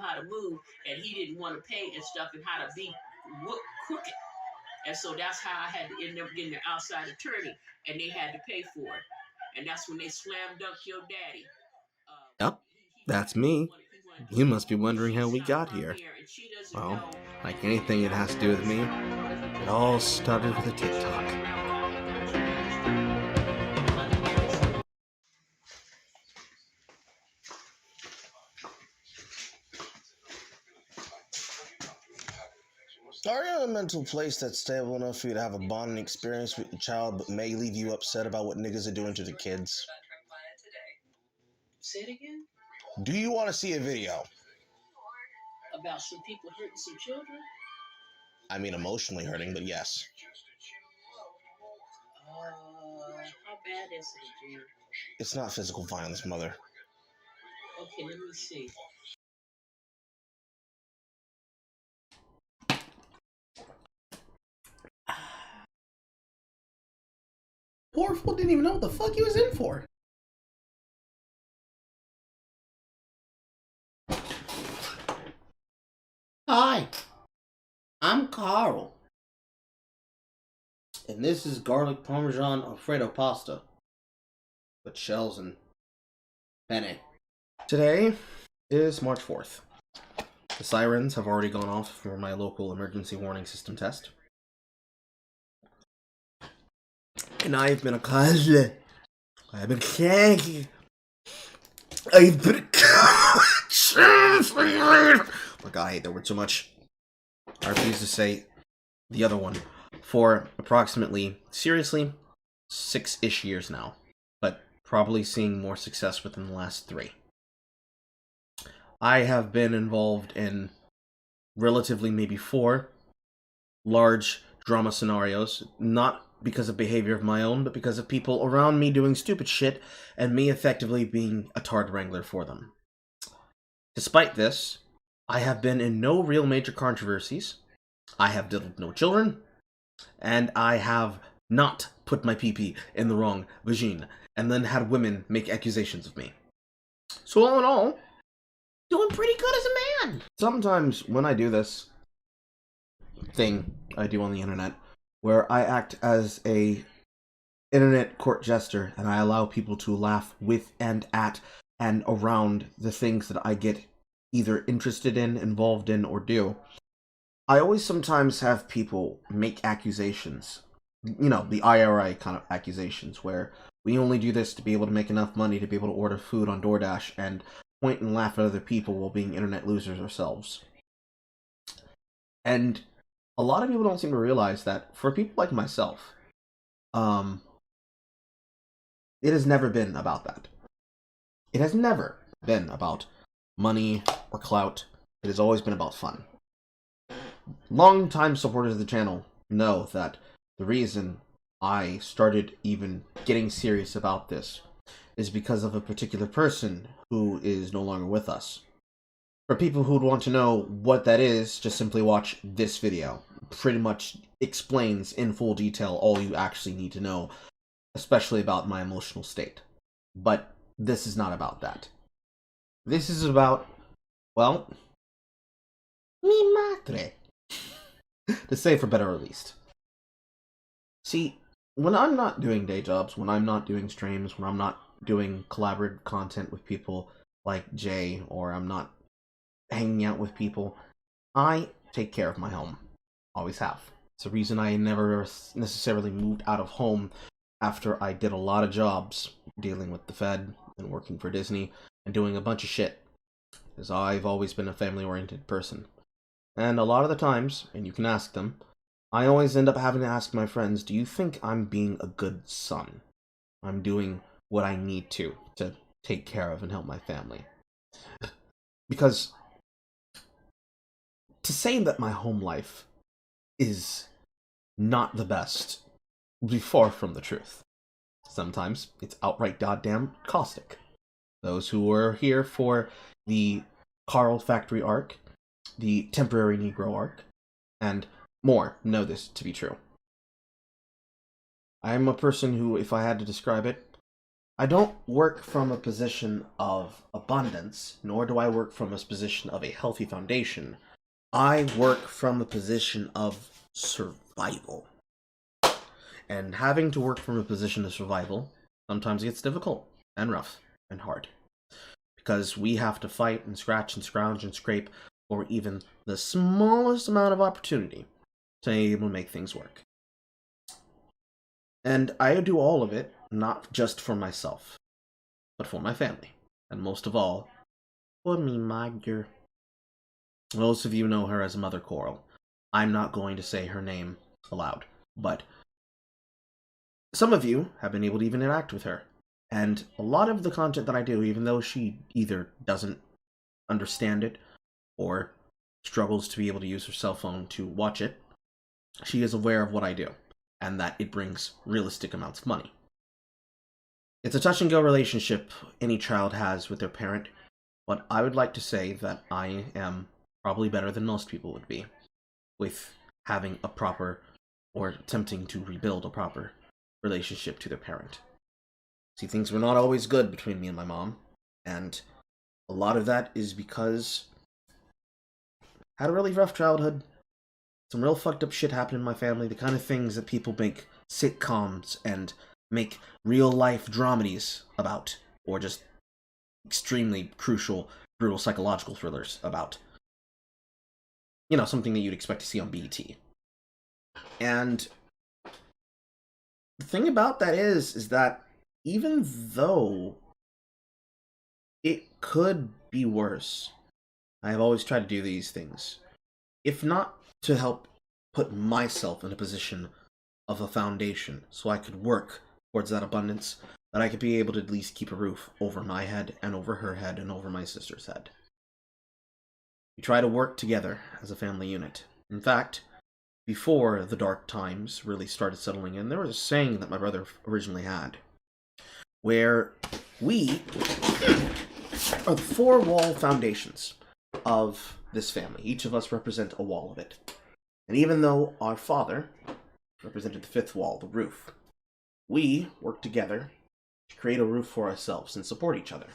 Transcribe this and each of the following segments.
how to move, and he didn't want to pay and stuff, and how to be crooked. And so that's how I had to end up getting an outside attorney, and they had to pay for it. And that's when they slam dunked your daddy. Yep, that's me. You must be wondering how we got here. Well, like anything that has to do with me, it all started with a TikTok. Are you in a mental place that's stable enough for you to have a bonding experience with your child, but may leave you upset about what niggas are doing to the kids? Say it again? Do you want to see a video? About some people hurting some children? I mean emotionally hurting, but yes. How bad is it, dear? It's not physical violence, mother. Okay, let me see. Poor fool didn't even know what the fuck he was in for. Hi, I'm Carl. And this is garlic parmesan Alfredo pasta. With shells and penne. Today is March 4th. The sirens have already gone off for my local emergency warning system test. And I've been a closet. I've been shaggy. I've been oh my god, I hate that word so much. I refuse to say the other one for approximately, seriously, 6-ish years now. But probably seeing more success within the last 3. I have been involved in relatively maybe 4 large drama scenarios, not because of behavior of my own, but because of people around me doing stupid shit, and me effectively being a tard wrangler for them. Despite this, I have been in no real major controversies, I have diddled no children, and I have not put my pee-pee in the wrong vagine, and then had women make accusations of me. So all in all, doing pretty good as a man! Sometimes when I do this thing I do on the internet, where I act as a internet court jester, and I allow people to laugh with and at and around the things that I get either interested in, involved in, or do, I always sometimes have people make accusations. You know, the IRA kind of accusations, where we only do this to be able to make enough money to be able to order food on DoorDash and point and laugh at other people while being internet losers ourselves. And a lot of people don't seem to realize that for people like myself, it has never been about that. It has never been about money or clout. It has always been about fun. Long-time supporters of the channel know that the reason I started even getting serious about this is because of a particular person who is no longer with us. For people who would want to know what that is, just simply watch this video. Pretty much explains in full detail all you actually need to know, especially about my emotional state. But this is not about that. This is about, well, mi madre. To say for better or least. See, when I'm not doing day jobs, when I'm not doing streams, when I'm not doing collaborative content with people like Jay, or I'm not hanging out with people, I take care of my home. Always have. It's the reason I never necessarily moved out of home after I did a lot of jobs, dealing with the Fed and working for Disney and doing a bunch of shit. Because I've always been a family-oriented person. And a lot of the times, and you can ask them, I always end up having to ask my friends, do you think I'm being a good son? I'm doing what I need to take care of and help my family. Because to say that my home life is not the best would be far from the truth. Sometimes it's outright goddamn caustic. Those who were here for the Carl Factory arc, the Temporary Negro arc, and more know this to be true. I am a person who, if I had to describe it, I don't work from a position of abundance, nor do I work from a position of a healthy foundation. I work from a position of survival. And having to work from a position of survival sometimes gets difficult and rough and hard. Because we have to fight and scratch and scrounge and scrape for even the smallest amount of opportunity to be able to make things work. And I do all of it not just for myself, but for my family. And most of all, for me mother. Most of you know her as Mother Coral. I'm not going to say her name aloud, but some of you have been able to even interact with her. And a lot of the content that I do, even though she either doesn't understand it or struggles to be able to use her cell phone to watch it, she is aware of what I do, and that it brings realistic amounts of money. It's a touch-and-go relationship any child has with their parent, but I would like to say that I am probably better than most people would be with having a proper, or attempting to rebuild a proper relationship to their parent. See, things were not always good between me and my mom, and a lot of that is because I had a really rough childhood. Some real fucked up shit happened in my family, the kind of things that people make sitcoms and make real life dramedies about, or just extremely crucial, brutal psychological thrillers about. You know, something that you'd expect to see on BET. And the thing about that is that even though it could be worse, I have always tried to do these things, if not to help put myself in a position of a foundation so I could work towards that abundance, that I could be able to at least keep a roof over my head and over her head and over my sister's head. We try to work together as a family unit. In fact, before the dark times really started settling in, there was a saying that my brother originally had, where we are the four-wall foundations of this family. Each of us represent a wall of it. And even though our father represented the fifth wall, the roof, we work together to create a roof for ourselves and support each other.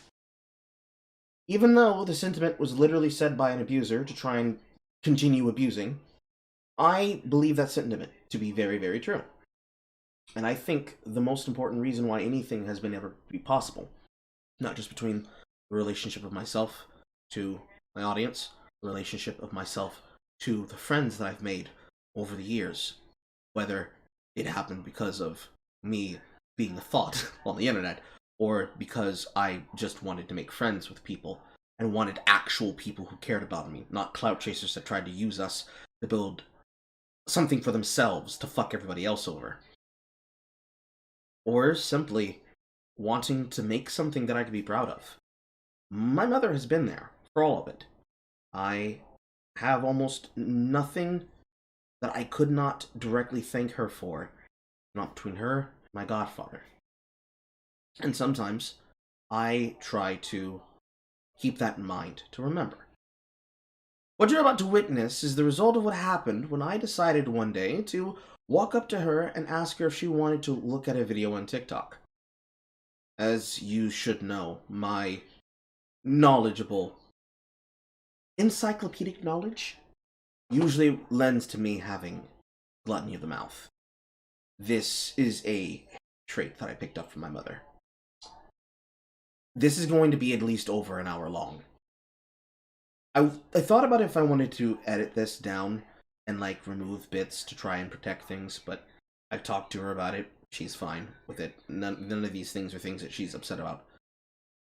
Even though the sentiment was literally said by an abuser to try and continue abusing, I believe that sentiment to be very, very true. And I think the most important reason why anything has been ever be possible, not just between the relationship of myself to my audience, the relationship of myself to the friends that I've made over the years, whether it happened because of me being a thought on the internet, or because I just wanted to make friends with people and wanted actual people who cared about me, not clout chasers that tried to use us to build something for themselves to fuck everybody else over. Or simply wanting to make something that I could be proud of. My mother has been there for all of it. I have almost nothing that I could not directly thank her for, not between her and my godfather. And sometimes I try to keep that in mind, to remember. What you're about to witness is the result of what happened when I decided one day to walk up to her and ask her if she wanted to look at a video on TikTok. As you should know, my knowledgeable, encyclopedic knowledge usually lends to me having gluttony of the mouth. This is a trait that I picked up from my mother. This is going to be at least over an hour long. I thought about if I wanted to edit this down and remove bits to try and protect things, but I've talked to her about it. She's fine with it. None of these things are things that she's upset about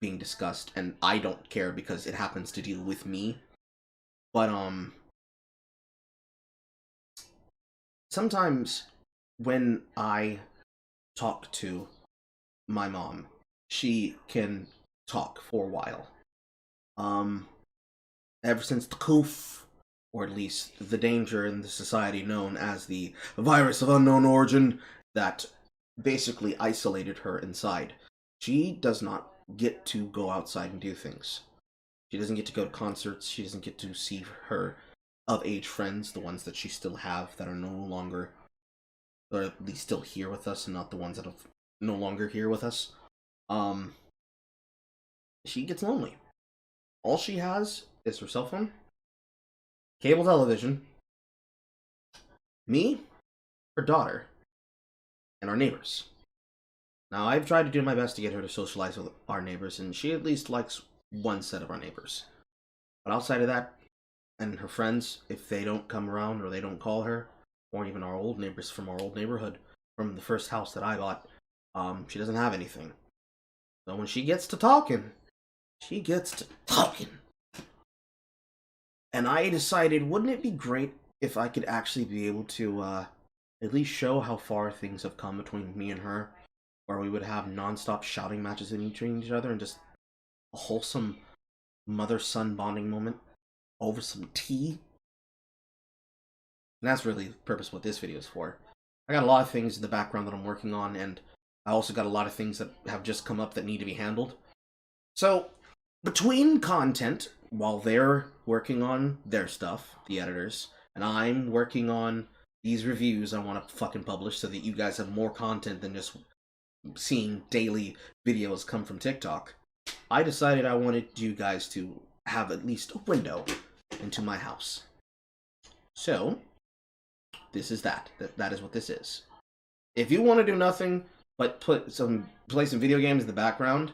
being discussed, and I don't care because it happens to deal with me. But sometimes when I talk to my mom, she can talk for a while. Ever since the coof, or at least the danger in the society known as the virus of unknown origin that basically isolated her inside, she does not get to go outside and do things. She doesn't get to go to concerts. She doesn't get to see her of-age friends, the ones that she still have that are no longer, or at least still here with us, and not the ones that are no longer here with us. She gets lonely. All she has is her cell phone, cable television, me, her daughter, and our neighbors. Now, I've tried to do my best to get her to socialize with our neighbors, and she at least likes one set of our neighbors. But outside of that, and her friends, if they don't come around or they don't call her, or even our old neighbors from our old neighborhood, from the first house that I bought, she doesn't have anything. So when she gets to talking, she gets to talking. And I decided, wouldn't it be great if I could actually be able to at least show how far things have come between me and her, where we would have non-stop shouting matches in each other and just a wholesome mother-son bonding moment over some tea. And that's really the purpose of what this video is for. I got a lot of things in the background that I'm working on, and I also got a lot of things that have just come up that need to be handled. So, between content, while they're working on their stuff, the editors, and I'm working on these reviews I want to fucking publish so that you guys have more content than just seeing daily videos come from TikTok, I decided I wanted you guys to have at least a window into my house. So, this is that. That is what this is. If you want to do nothing but play some video games in the background,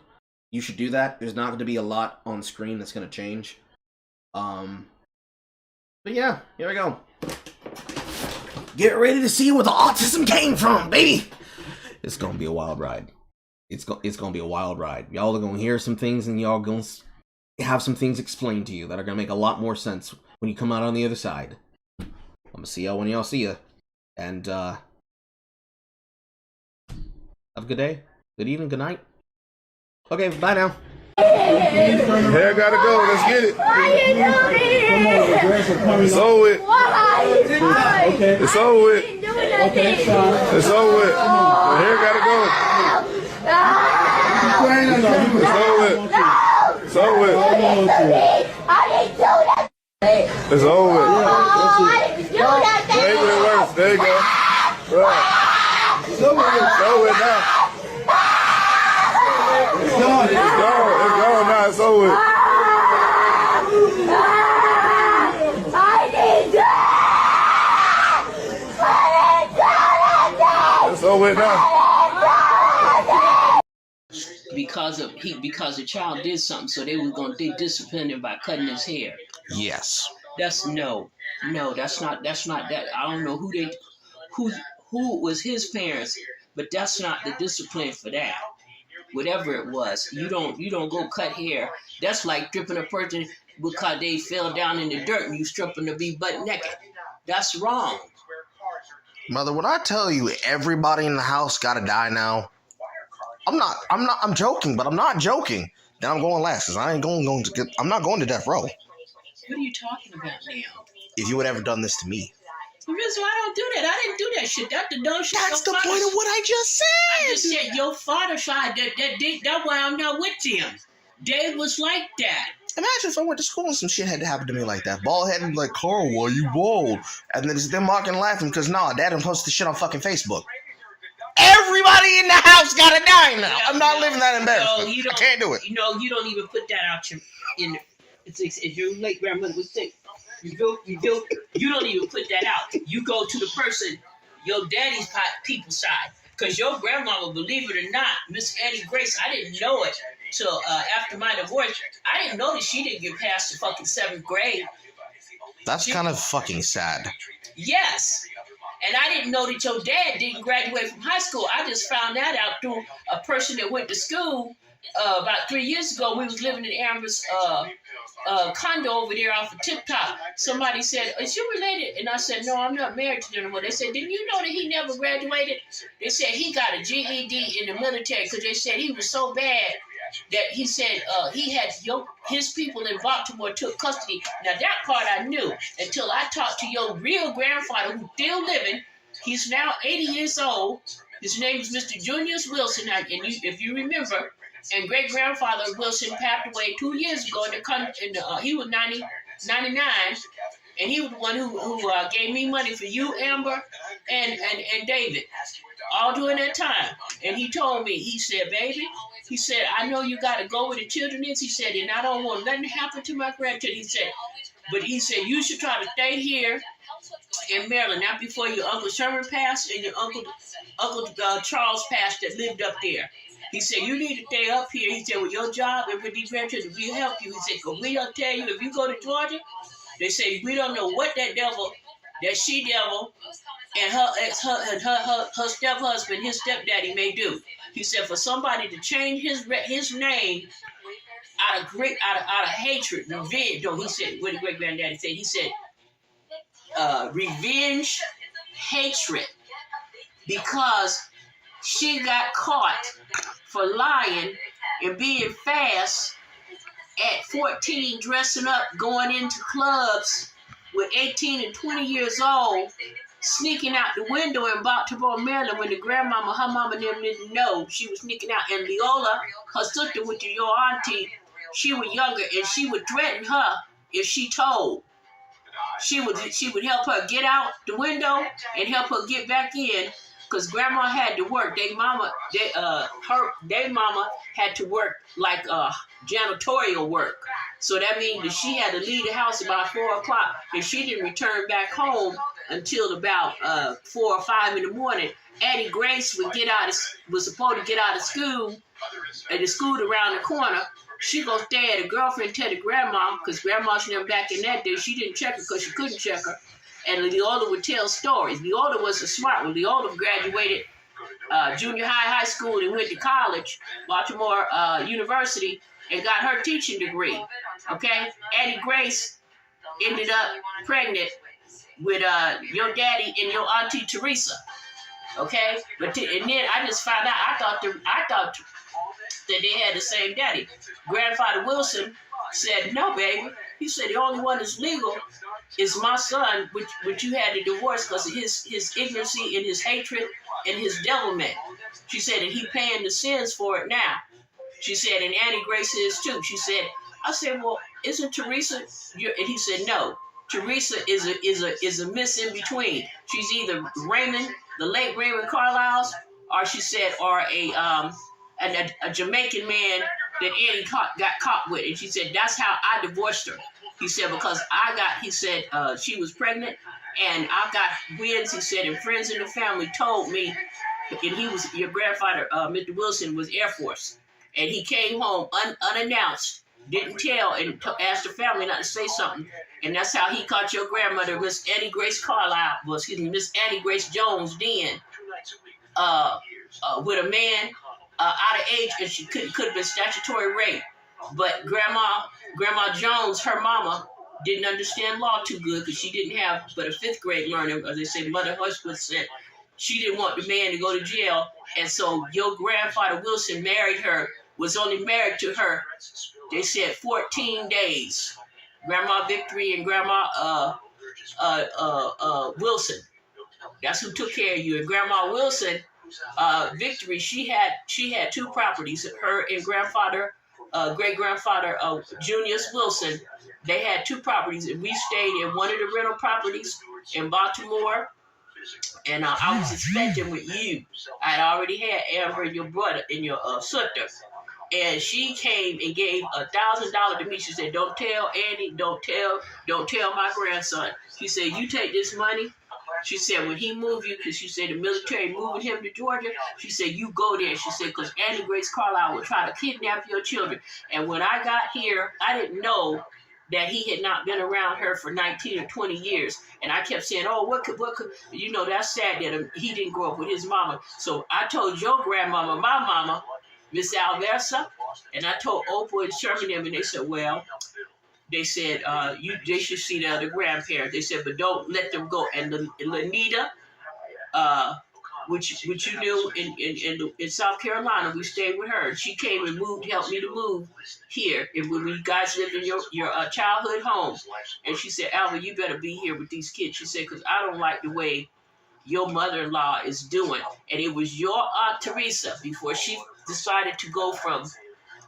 you should do that. There's not going to be a lot on screen that's going to change. But yeah, here we go. Get ready to see where the autism came from, baby! It's going to be a wild ride. It's going to be a wild ride. Y'all are going to hear some things, and y'all going to have some things explained to you that are going to make a lot more sense when you come out on the other side. I'm going to see y'all when y'all see ya. And, have a good day, good evening, good night. Okay, bye now. Hair gotta go. Let's get it. Why are you doing it? It's over with. Why? It's over with. It's over with. The hair gotta go. It's over with. It's over with. I didn't do that. It's over with. I didn't do that. Make it worse. There you go. Right. It's over with. It's over with now. It's gone. It's gone. It's gone now. It's over with. I didn't do that. It's over with now. Because the child did something, so they discipline him by cutting his hair. Yes. That's no, that's not that. I don't know who was his parents, but that's not the discipline for that. Whatever it was, you don't go cut hair. That's like stripping a person because they fell down in the dirt and you strip them to be butt naked. That's wrong. Mother, when I tell you everybody in the house gotta die now, I'm joking, but I'm not joking. Then I'm going last, because I'm not going to death row. What are you talking about now? If you would ever done this to me. The reason why I don't do that, I didn't do that shit. That's the dumb shit. That's the point of what I just said. I just said your father tried that's why I'm not with him. Dave was like that. Imagine if I went to school and some shit had to happen to me like that. Bald head and like, Carl, why you bald? And then it's them mocking and laughing because dad didn't post the shit on fucking Facebook. Everybody in the house gotta die now. I'm not living that embarrassment. I can't do it. You don't even put that out in. It's your late grandmother would say. You don't even put that out. You go to the person, your daddy's people side. Because your grandmama, believe it or not, Miss Annie Grace, I didn't know it till after my divorce. I didn't know that she didn't get past the fucking 7th grade. That's kind of fucking sad. Yes. And I didn't know that your dad didn't graduate from high school. I just found that out through a person that went to school about 3 years ago. We was living in Amber's condo over there off of TikTok. Somebody said, is you related? And I said, no, I'm not married to them anymore. They said, didn't you know that he never graduated? They said he got a GED in the military because they said he was so bad that he said he had his people in Baltimore took custody. Now that part I knew until I talked to your real grandfather who's still living. He's now 80 years old. His name is Mr. Junius Wilson. And if you remember, and great-grandfather Wilson passed away 2 years ago. He was 99, and he was the one who gave me money for you, Amber, and David, all during that time. And he told me, he said, baby, he said, I know you got to go where the children is. He said, and I don't want nothing to happen to my grandchildren. He said, but he said, you should try to stay here in Maryland, not before your Uncle Sherman passed and your Uncle Charles passed that lived up there. He said, you need to stay up here. He said, with your job and with these grandchildren, we'll help you. He said, because we'll tell you, if you go to Georgia, they say, we don't know what that she-devil, and her step-husband, his stepdaddy may do. He said, for somebody to change his name out of hatred, revenge. No, he said, what did great-granddaddy say? He said, revenge, hatred, because she got caught for lying and being fast at 14, dressing up, going into clubs with 18 and 20 years old, sneaking out the window in Baltimore, Maryland, when the grandmama, her mama, them didn't know she was sneaking out. And Leola, her sister, which is your auntie, she was younger, and she would threaten her if she told. She would help her get out the window and help her get back in, because grandma had to work. Their mama had to work like janitorial work. So that means that she had to leave the house about 4 o'clock, and she didn't return back home until about 4 or 5 in the morning. Auntie Grace was supposed to get out of school, at the school around the corner. She go stay at a girlfriend, tell the grandma, because grandma's never back in that day. She didn't check her because she couldn't check her. And Leola would tell stories. Leola was a smart one. Leola graduated junior high school, and went to college, Baltimore University, and got her teaching degree. Okay? Auntie Grace ended up pregnant with your daddy and your auntie Teresa. Okay? And then I just found out, I thought that they had the same daddy. Grandfather Wilson said, no, baby. He said, the only one that's legal is my son, which you had to divorce because of his ignorancy and his hatred and his devilment. She said, and he paying the sins for it now. She said, and Auntie Grace is too. She said, I said, well, isn't Teresa? And he said, no. Teresa is a miss in between. She's either Raymond, the late Raymond Carlisle's, or she said, or a Jamaican man that Annie got caught with. And she said, that's how I divorced her. He said, because she was pregnant, and I got winds, he said, and friends in the family told me, and your grandfather, Mr. Wilson, was Air Force. And he came home unannounced, didn't tell, and asked the family not to say something. And that's how he caught your grandmother, Miss Annie Grace Miss Annie Grace Jones, then, with a man out of age, and she could have been statutory rape. But Grandma Jones, her mama, didn't understand law too good, because she didn't have but a 5th grade learner. As they say, Mother Hushwood said she didn't want the man to go to jail. And so your grandfather Wilson was only married to her, they said, 14 days. Grandma Victory and Grandma Wilson. That's who took care of you. And Grandma Wilson, Victory, she had 2 properties. Her and great-grandfather Junius Wilson, they had 2 properties, and we stayed in one of the rental properties in Baltimore. And I was expecting with you. I already had Amber and your brother and your sister. And she came and gave $1,000 to me. She said, don't tell Annie, don't tell my grandson. She said, you take this money. She said, when he moved you, because she said the military moving him to Georgia, she said, you go there. She said, because Annie Grace Carlisle will try to kidnap your children. And when I got here, I didn't know that he had not been around her for 19 or 20 years. And I kept saying, oh, what could, that's sad that he didn't grow up with his mama. So I told your grandmama, my mama, Miss Alversa, and I told Opal and Sherman them, and they said, well, they said, they should see the other grandparents. They said, but don't let them go. And Lanita, which you knew in South Carolina, we stayed with her. She came and helped me to move here. And when you guys lived in your childhood home. And she said, Alva, you better be here with these kids. She said, because I don't like the way your mother-in-law is doing. And it was your Aunt Teresa, before she decided to go from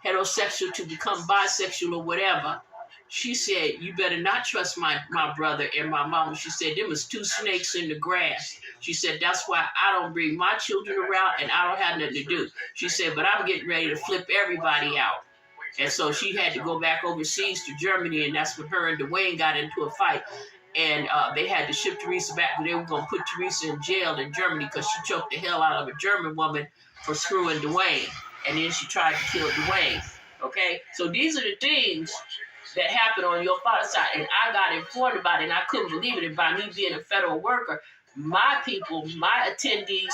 heterosexual to become bisexual or whatever, she said, you better not trust my brother and my mama. She said, there was 2 snakes in the grass. She said, that's why I don't bring my children around and I don't have nothing to do. She said, but I'm getting ready to flip everybody out. And so she had to go back overseas to Germany, and that's when her and Dwayne got into a fight. And they had to ship Teresa back, but they were going to put Teresa in jail in Germany because she choked the hell out of a German woman for screwing Dwayne. And then she tried to kill Dwayne. Okay? So these are the things that happened on your father's side. And I got informed about it, and I couldn't believe it. And by me being a federal worker, my people, my attendees,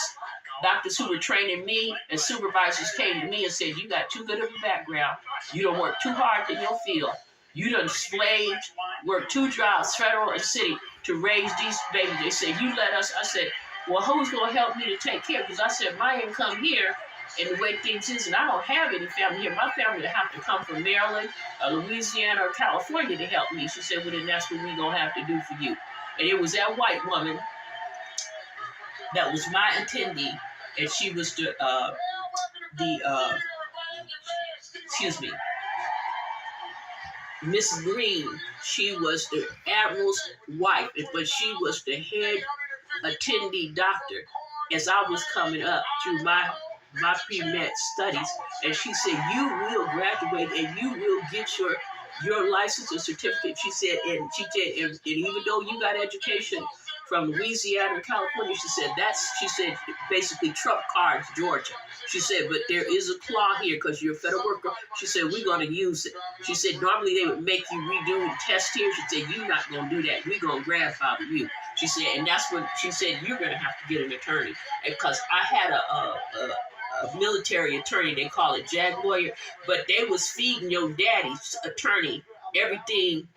doctors who were training me and supervisors came to me and said, you got too good of a background. You don't work too hard in your field. You done slaved, worked 2 jobs, federal and city, to raise these babies. They said, you let us. I said, well, who's going to help me to take care? Because I said, my income here and the way things is, and I don't have any family here. My family would have to come from Maryland, Louisiana, or California to help me. She said, well, then that's what we're going to have to do for you. And it was that white woman that was my attendee, and she was Miss Green. She was the admiral's wife, but she was the head attendee doctor as I was coming up through my pre-med studies. And she said, you will graduate and you will get your license and certificate. She said, and even though you got education from Louisiana and California, she said basically Trump cards Georgia. She said, but there is a claw here because you're a federal worker. She said, we're going to use it. She said, normally they would make you redo the test here. She said, you're not going to do that. We're going to grandfather you. She said, and that's when she said, you're going to have to get an attorney. Because I had a military attorney, they call it JAG lawyer, but they was feeding your daddy's attorney everything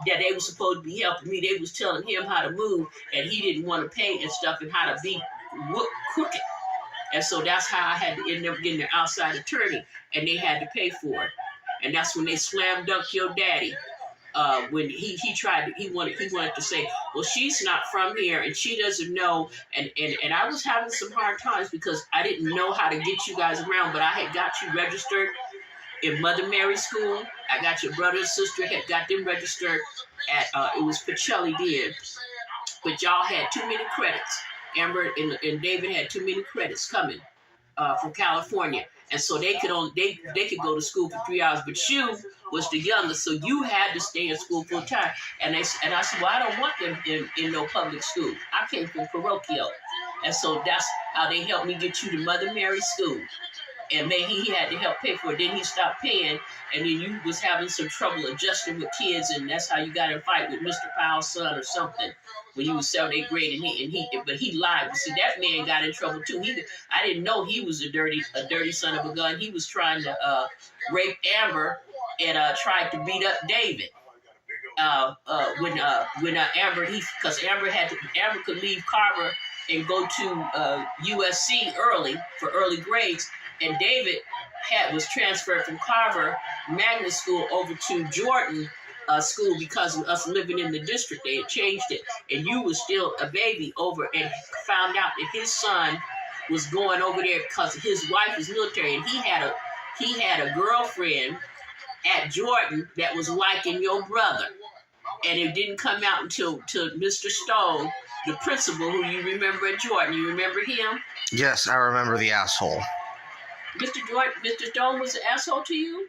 that they were supposed to be helping me. They was telling him how to move, and he didn't want to pay and stuff, and how to be crooked. And so that's how I had to end up getting an outside attorney, and they had to pay for it. And that's when they slam dunked your daddy. When he wanted to say, well, she's not from here and she doesn't know, and I was having some hard times because I didn't know how to get you guys around, but I had got you registered in Mother Mary School. I got your brother and sister, had got them registered at it was Pacelli then, but y'all had too many credits. Amber and David had too many credits coming from California, and so they could go to school for 3 hours, but you was the youngest, so you had to stay in school full time. And I said, well, I don't want them in no public school. I came from parochial, and so that's how they helped me get you to Mother Mary School. And then he had to help pay for it. Then he stopped paying, and then you was having some trouble adjusting with kids, and that's how you got in a fight with Mr. Powell's son or something when you was 7th, 8th grade, but he lied. But see, that man got in trouble too. I didn't know he was a dirty son of a gun. He was trying to rape Amber and tried to beat up David. When Amber, because Amber could leave Carver and go to USC early for early grades. And David was transferred from Carver Magnet School over to Jordan School because of us living in the district. They had changed it. And you was still a baby over and found out that his son was going over there because his wife is military. And he had a girlfriend at Jordan that was liking your brother. And it didn't come out until Mr. Stone, the principal who you remember at Jordan. You remember him? Yes, I remember the asshole. Mr. Stone was an asshole to you?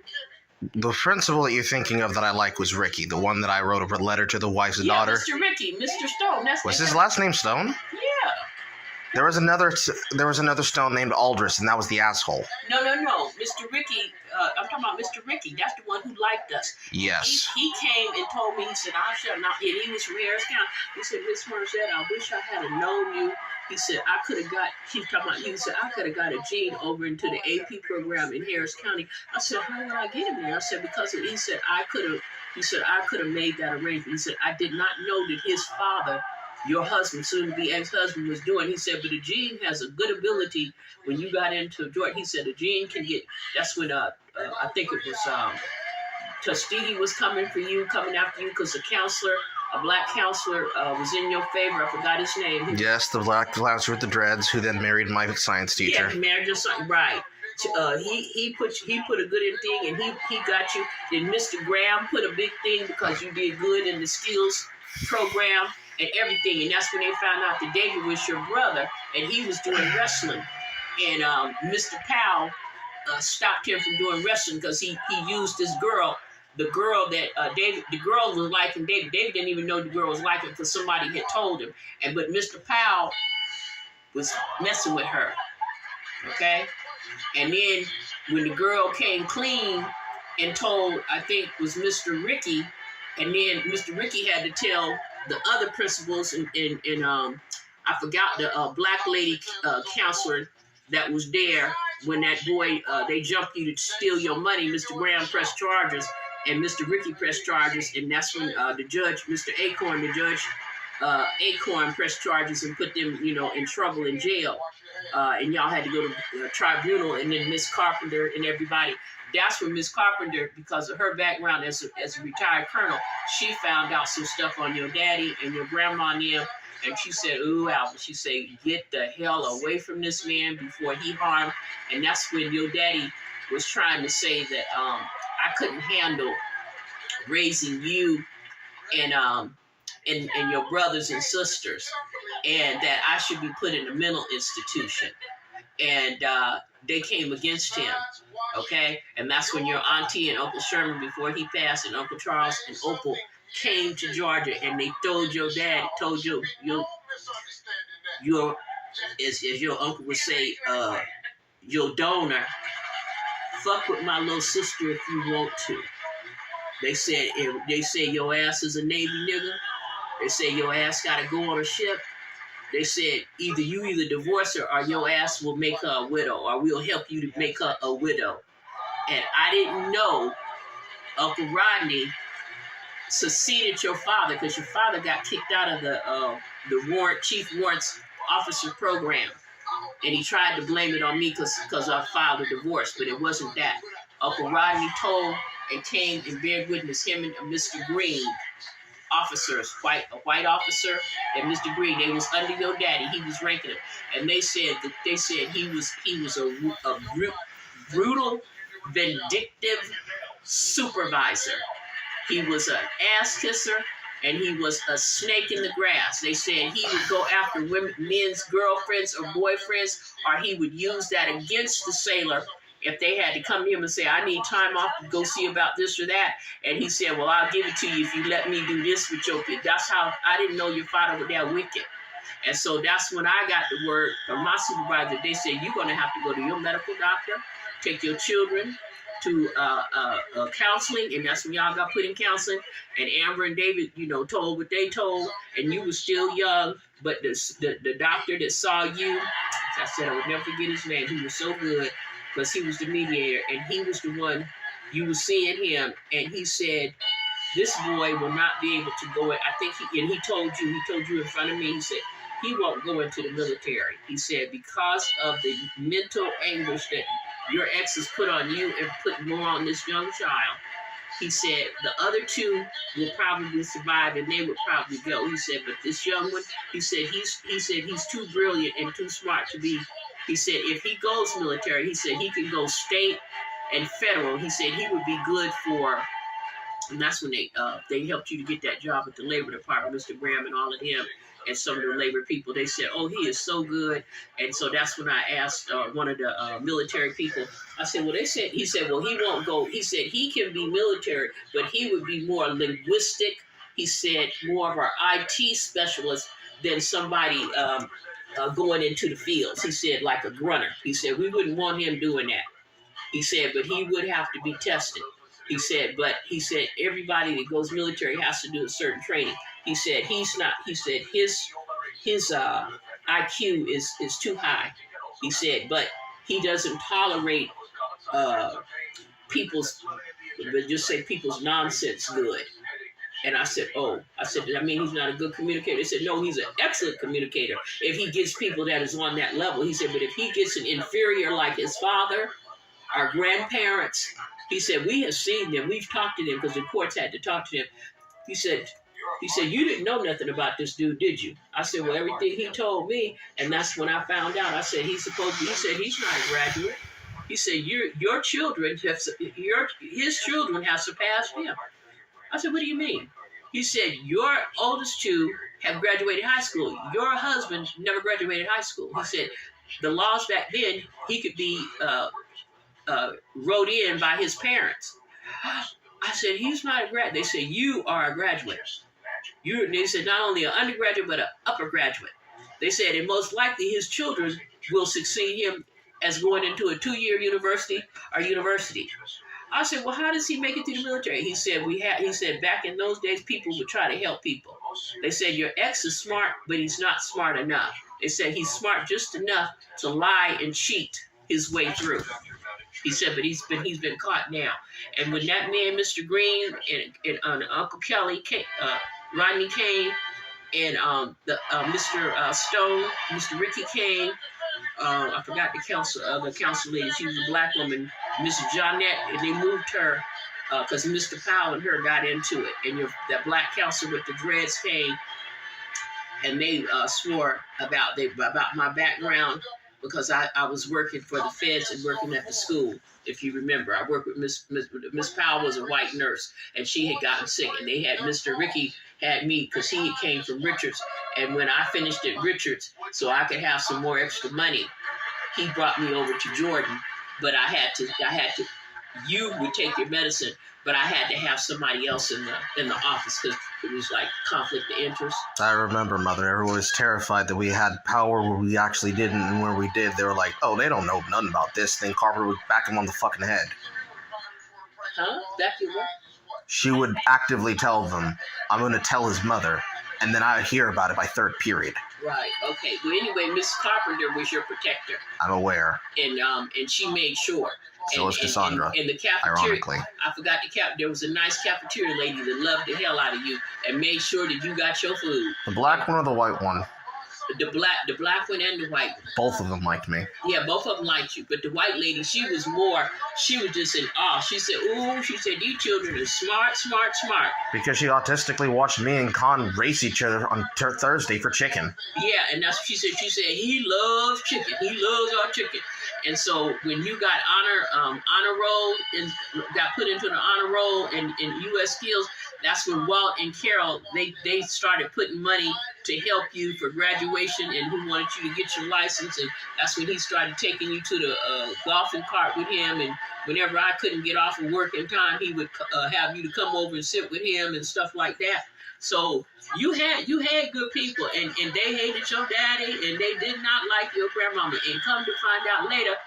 The principal that you're thinking of that I like was Ricky, the one that I wrote a letter to the wife's daughter. Mr. Ricky, Mr. Stone. Was his last name Stone? Yeah. There was another Stone named Aldris, and that was the asshole. No. Mr. Ricky, I'm talking about Mr. Ricky. That's the one who liked us. Yes. He came and told me, he said, I shall not, and he was from Harris County. He said, Miss Marchette, I wish I had known you. He said, I could have got a gene over into the AP program in Harris County. I said, how did I get him there? I said, because he said, I could have made that arrangement. He said, I did not know that his father, your husband, soon to be ex-husband, was doing. He said, but the gene has a good ability when you got into Jordan. He said, the gene can get, that's when, I think it was, Tuskegee was coming after you because a black counselor was in your favor. I forgot his name. Yes, the black counselor with the dreads who then married my science teacher. Yeah, he married your son, right. he put a good in thing, and he got you. Then Mr. Graham put a big thing because you did good in the skills program and everything. And that's when they found out that David was your brother, and he was doing wrestling. And Mr. Powell stopped him from doing wrestling because he used this girl. The girl that the girl was liking David. David didn't even know the girl was liking him because somebody had told him. But Mr. Powell was messing with her. Okay? And then when the girl came clean and told, I think it was Mr. Ricky, and then Mr. Ricky had to tell the other principals and I forgot the black lady counselor that was there when that boy, they jumped you to steal your money. Mr. Graham pressed charges and Mr. Ricky pressed charges, and that's when the judge, Mr. Acorn, the judge, Acorn pressed charges and put them, in trouble in jail. And y'all had to go to tribunal, and then Miss Carpenter and everybody. That's when Miss Carpenter, because of her background as a retired colonel, she found out some stuff on your daddy and your grandma and them. And she said, ooh, Albert, she said, get the hell away from this man before he harmed. And that's when your daddy was trying to say that I couldn't handle raising you and your brothers and sisters, and that I should be put in a mental institution. And they came against him, okay? And that's when your auntie and Uncle Sherman, before he passed, and Uncle Charles and Opal came to Georgia, and they told your dad, your as your uncle would say, your donor, fuck with my little sister if you want to. They said your ass is a Navy nigga. They said your ass gotta go on a ship. They said either divorce her or your ass will make her a widow, or we'll help you to make her a widow. And I didn't know Uncle Rodney succeeded your father, because your father got kicked out of the chief warrants officer program, and he tried to blame it on me because I filed a divorce, but it wasn't that. Uncle Rodney told and came and bared witness, him and Mr. Green, officers, a white officer, and Mr. Green, they was under your daddy. He was ranking him, and they said he was a brutal, vindictive supervisor. He was an ass kisser, and he was a snake in the grass. They said he would go after men's girlfriends or boyfriends, or he would use that against the sailor if they had to come to him and say, I need time off to go see about this or that. And he said, well, I'll give it to you if you let me do this with your kid. That's how I didn't know your father was that wicked. And so that's when I got the word from my supervisor. They said, you're going to have to go to your medical doctor, take your children to counseling, and that's when y'all got put in counseling. And Amber and David, told what they told, and you were still young. But the doctor that saw you, I said I would never forget his name. He was so good, because he was the mediator, and he was the one, you were seeing him, and he said, this boy will not be able to go in. I think he told you in front of me, he said, he won't go into the military. He said, because of the mental anguish that your ex has put on you and put more on this young child. He said, the other two will probably survive and they would probably go. He said, but this young one, he said he's too brilliant and too smart to be. He said, if he goes military, he said he can go state and federal. He said he would be good for, and that's when they helped you to get that job at the Labor Department, Mr. Graham and all of them, and some of the labor people. They said, oh, he is so good. And so that's when I asked one of the military people, I said, well, he said, well, he won't go. He said he can be military, but he would be more linguistic. He said more of our IT specialist than somebody going into the fields. He said, like a grunter. He said, we wouldn't want him doing that. He said, but he would have to be tested. He said, everybody that goes military has to do a certain training. He said, he's not. He said, his IQ is too high. He said, but he doesn't tolerate people's nonsense good. And I said, I mean, he's not a good communicator. They said, no, he's an excellent communicator if he gets people that is on that level. He said, but if he gets an inferior like his father, our grandparents, he said, we have seen them. We've talked to them because the courts had to talk to them. He said, you didn't know nothing about this dude, did you? I said, well, everything he told me. And that's when I found out. I said, he said, he's not a graduate. He said, your children have his children have surpassed him. I said, what do you mean? He said, your oldest two have graduated high school. Your husband never graduated high school. He said, the laws back then, he could be wrote in by his parents. I said, he's not a grad. They said, you are a graduate. They said, not only an undergraduate, but an upper graduate. They said, and most likely his children will succeed him as going into a 2-year university or university. I said, well, how does he make it through the military? He said, he said, back in those days, people would try to help people. They said, your ex is smart, but he's not smart enough. They said, he's smart just enough to lie and cheat his way through. He said, but he's been caught now. And when that man, Mr. Green, and Uncle Kelly, Rodney came, and Mr. Stone, Mr. Ricky came, I forgot the council lady. She was a black woman, Mrs. Johnette, and they moved her because Mr. Powell and her got into it. And that black council with the dreads came, and they swore about my background because I was working for the feds and working at the school. If you remember, I worked with Miss Powell was a white nurse, and she had gotten sick, and they had Mr. Ricky had me because he came from Richards, and when I finished at Richards, so I could have some more extra money, he brought me over to Jordan, but I had to. You would take your medicine, but I had to have somebody else in the office because it was like conflict of interest. I remember, Mother. Everyone was terrified that we had power where we actually didn't, and where we did, they were like, "Oh, they don't know nothing about this thing." Carver would back him on the fucking head. Huh? Back you what? She would actively tell them, "I'm going to tell his mother," and then I would hear about it by third period. Right. Okay. Well, anyway, Miss Carpenter was your protector, I'm aware. and she made sure. So was Cassandra. And the cafeteria, ironically. I forgot there was a nice cafeteria lady that loved the hell out of you and made sure that you got your food. The black one or the white one? The black one and the white one. Both of them liked me. Yeah, both of them liked you. But the white lady, she was just in awe. She said, ooh, these children are smart, smart, smart. Because she autistically watched me and Con race each other on Thursday for chicken. Yeah, and that's what she said. She said, he loves chicken. He loves our chicken. And so when you got honor roll and got put into the honor roll in U.S. Skills, that's when Walt and Carol, they started putting money to help you for graduation, and he wanted you to get your license, and that's when he started taking you to the golfing cart with him, and whenever I couldn't get off of work in time, he would have you to come over and sit with him and stuff like that. So you had good people, and they hated your daddy, and they did not like your grandmama. And come to find out later,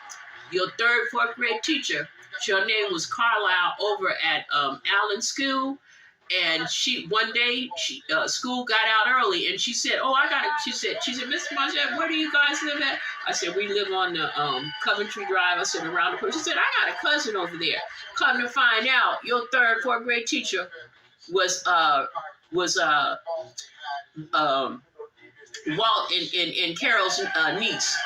your 3rd, 4th grade teacher, her name was Carlisle over at Allen School. And one day school got out early, and she said, "Oh, I got it." She said, "Miss Margette, where do you guys live at?" I said, "We live on the Coventry Drive." I said, "Around the corner." She said, "I got a cousin over there." Come to find out, your 3rd, 4th grade teacher was Walt and Carol's niece,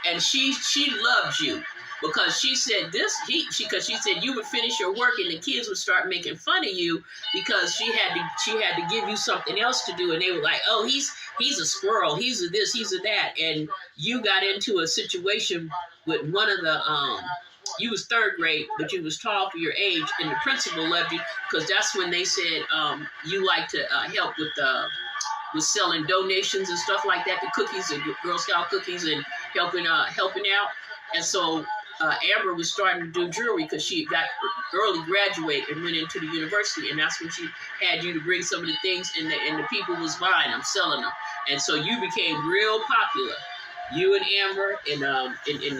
and she loved you. Because she said because she said you would finish your work and the kids would start making fun of you because she had to give you something else to do, and they were like, "Oh, he's a squirrel, he's a this, he's a that," and you got into a situation with one of the you was 3rd grade, but you was tall for your age, and the principal loved you because that's when they said you like to help with selling donations and stuff like that, the cookies and Girl Scout cookies and helping out, and so. Amber was starting to do jewelry because she got early graduate and went into the university, and that's when she had you to bring some of the things, and the people was buying them, selling them, and so you became real popular. You and Amber and in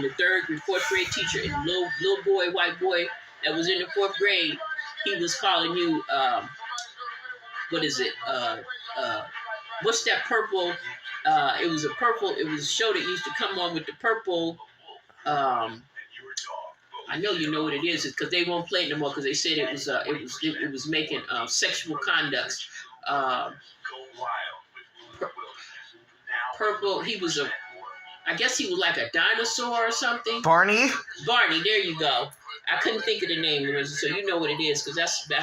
the 3rd and 4th grade teacher, and the little boy, white boy that was in the 4th grade, he was calling you what is it? What's that purple? It was a show that used to come on with the purple. I know you know what it is. It's because they won't play it no more because they said it was making sexual conducts. Purple. I guess he was like a dinosaur or something. Barney, there you go. I couldn't think of the name, so you know what it is because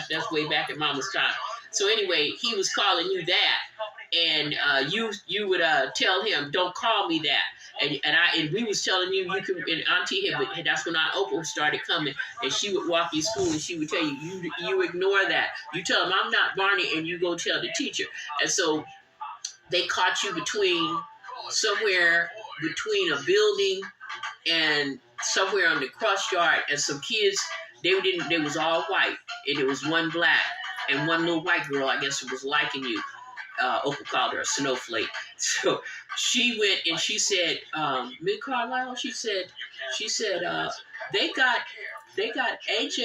that's way back in Mama's time. So anyway, he was calling you that. And you would tell him, "Don't call me that." And we was telling you can, and Auntie had, but that's when Aunt Opal started coming, and she would walk you to school, and she would tell you ignore that. You tell them I'm not Barney, and you go tell the teacher. And so they caught you somewhere between a building and somewhere on the cross yard, and some kids, they was all white, and it was one black and one little white girl, I guess, who was liking you. Opal called her a snowflake. So she went and she said, Miss Carlisle, she said, they got AJ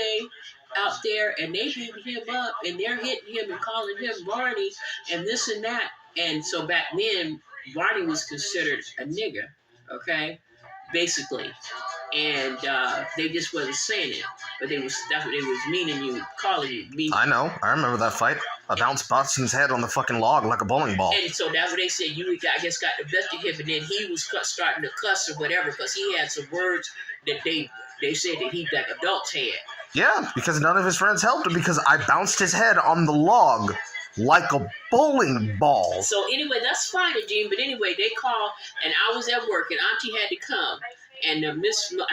out there, and they beat him up, and they're hitting him and calling him Barney and this and that. And so back then, Barney was considered a nigger, okay, basically. And they just wasn't saying it, but that's what they was meaning you, calling you. I know. I remember that fight. I bounced Boston's head on the fucking log like a bowling ball. And so that's what they said. You, I guess, got the best of him, and then he was starting to cuss or whatever because he had some words that they said that he like adults had. Yeah, because none of his friends helped him because I bounced his head on the log like a bowling ball. So anyway, that's fine, Gene. But anyway, they called, and I was at work, and Auntie had to come. And I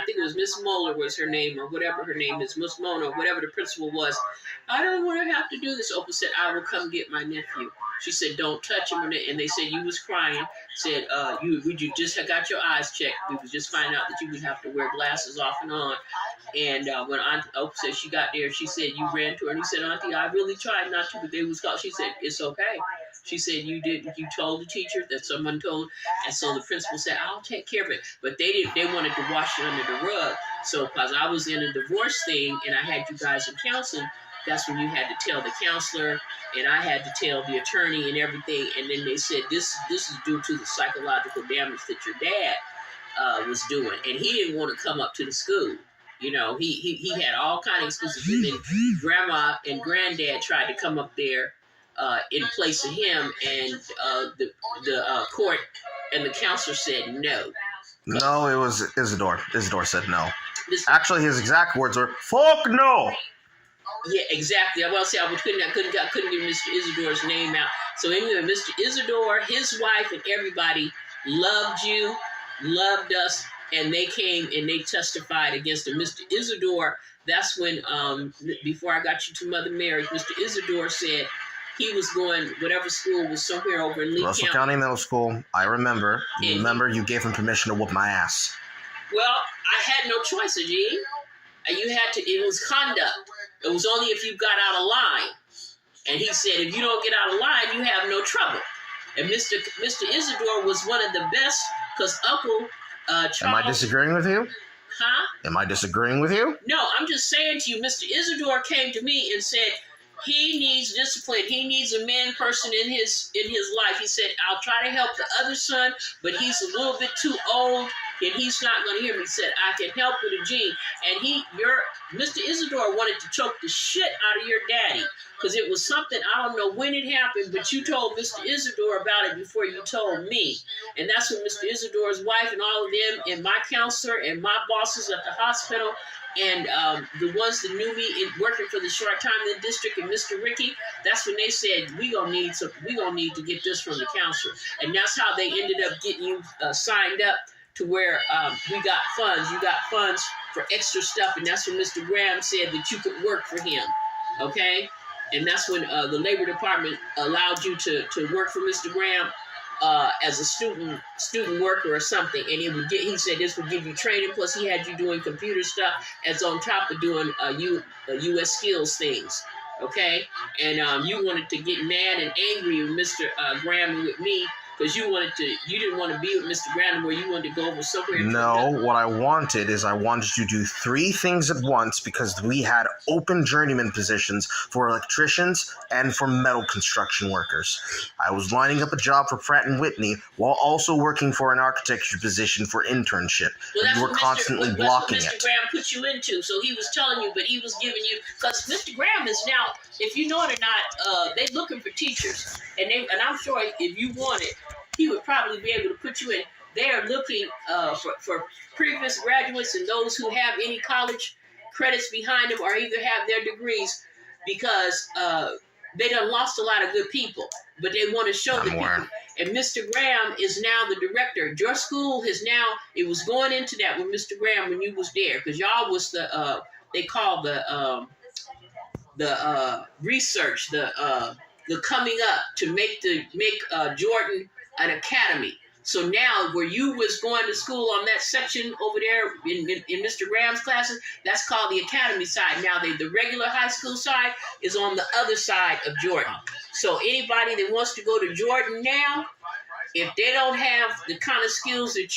think it was Miss Moeller was her name, or whatever her name is, Miss Mona, or whatever the principal was. I don't want to have to do this. Opal said, I will come get my nephew. She said, don't touch him. And they said you was crying. Said, you just got your eyes checked. We was just finding out that you would have to wear glasses off and on. And when Aunt Opal said she got there, she said, you ran to her. And he said, Auntie, I really tried not to, but they was called. She said, it's okay. She said, you told the teacher that someone told. And so the principal said, I'll take care of it. But they wanted to wash it under the rug. So because I was in a divorce thing and I had you guys in counseling, that's when you had to tell the counselor and I had to tell the attorney and everything. And then they said, this is due to the psychological damage that your dad was doing. And he didn't want to come up to the school. You know, he had all kinds of excuses. And then grandma and granddad tried to come up there in place of him, and the court and the counselor said no. No, it was Isidore. Isidore said no. Actually, his exact words were, fuck no! Yeah, exactly. I couldn't get Mr. Isidore's name out. So anyway, Mr. Isidore, his wife, and everybody loved you, loved us, and they came and they testified against him. Mr. Isidore, that's when, before I got you to Mother Mary, Mr. Isidore said he was going, whatever school was somewhere over in Lee Russell County Middle School. I remember. You gave him permission to whoop my ass. Well, I had no choice, Ajay. It was conduct. It was only if you got out of line. And he said, if you don't get out of line, you have no trouble. And Mr. Isidore was one of the best, because Uncle Charles... Am I disagreeing with you? Huh? Am I disagreeing with you? No, I'm just saying to you, Mr. Isidore came to me and said, he needs discipline. He needs a man person in his life. He said, I'll try to help the other son, but he's a little bit too old, and he's not going to hear me. He said, I can help with a gene. And Mr. Isidore wanted to choke the shit out of your daddy, because it was something, I don't know when it happened, but you told Mr. Isidore about it before you told me. And that's when Mr. Isidore's wife and all of them, and my counselor, and my bosses at the hospital, and the ones that knew me working for the short time in the district, and Mr. Ricky, that's when they said, we gonna need to get this from the counselor. And that's how they ended up getting you signed up to where we got funds. You got funds for extra stuff, and that's when Mr. Graham said that you could work for him, okay? And that's when the Labor Department allowed you to work for Mr. Graham as a student worker or something, and he said this would give you training, plus he had you doing computer stuff as on top of doing U.S. skills things, okay? And you wanted to get mad and angry with Mr. Graham and with me, because you didn't want to be with Mr. Graham, where you wanted to go over somewhere. No, what I wanted you to do 3 things at once, because we had open journeyman positions for electricians and for metal construction workers. I was lining up a job for Pratt & Whitney while also working for an architecture position for internship. Well, you were constantly blocking it. That's what Mr. Graham put you into, so he was telling you, but he was giving you, because Mr. Graham is now, if you know it or not, they're looking for teachers, and I'm sure if you want it, he would probably be able to put you in. They are looking for previous graduates and those who have any college credits behind them or either have their degrees, because they done lost a lot of good people. But they want to show the people. And Mr. Graham is now the director. Your school has now, it was going into that with Mr. Graham when you was there, because y'all was the, they called the research, the coming up to make Jordan an academy. So now where you was going to school on that section over there in Mr. Graham's classes, that's called the academy side. Now the regular high school side is on the other side of Jordan. So anybody that wants to go to Jordan now, if they don't have the kind of skills that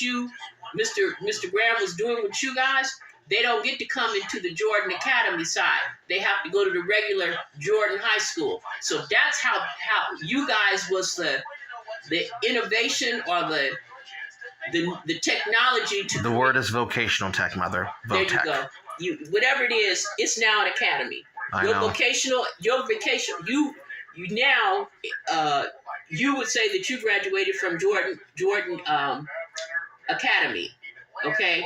Mr. Graham was doing with you guys, they don't get to come into the Jordan Academy side. They have to go to the regular Jordan High School. So that's how you guys was the innovation or the technology to. The word is vocational tech, mother. There you go. Whatever it is, it's now an academy. Your vocation. You now you would say that you graduated from Jordan Academy, okay?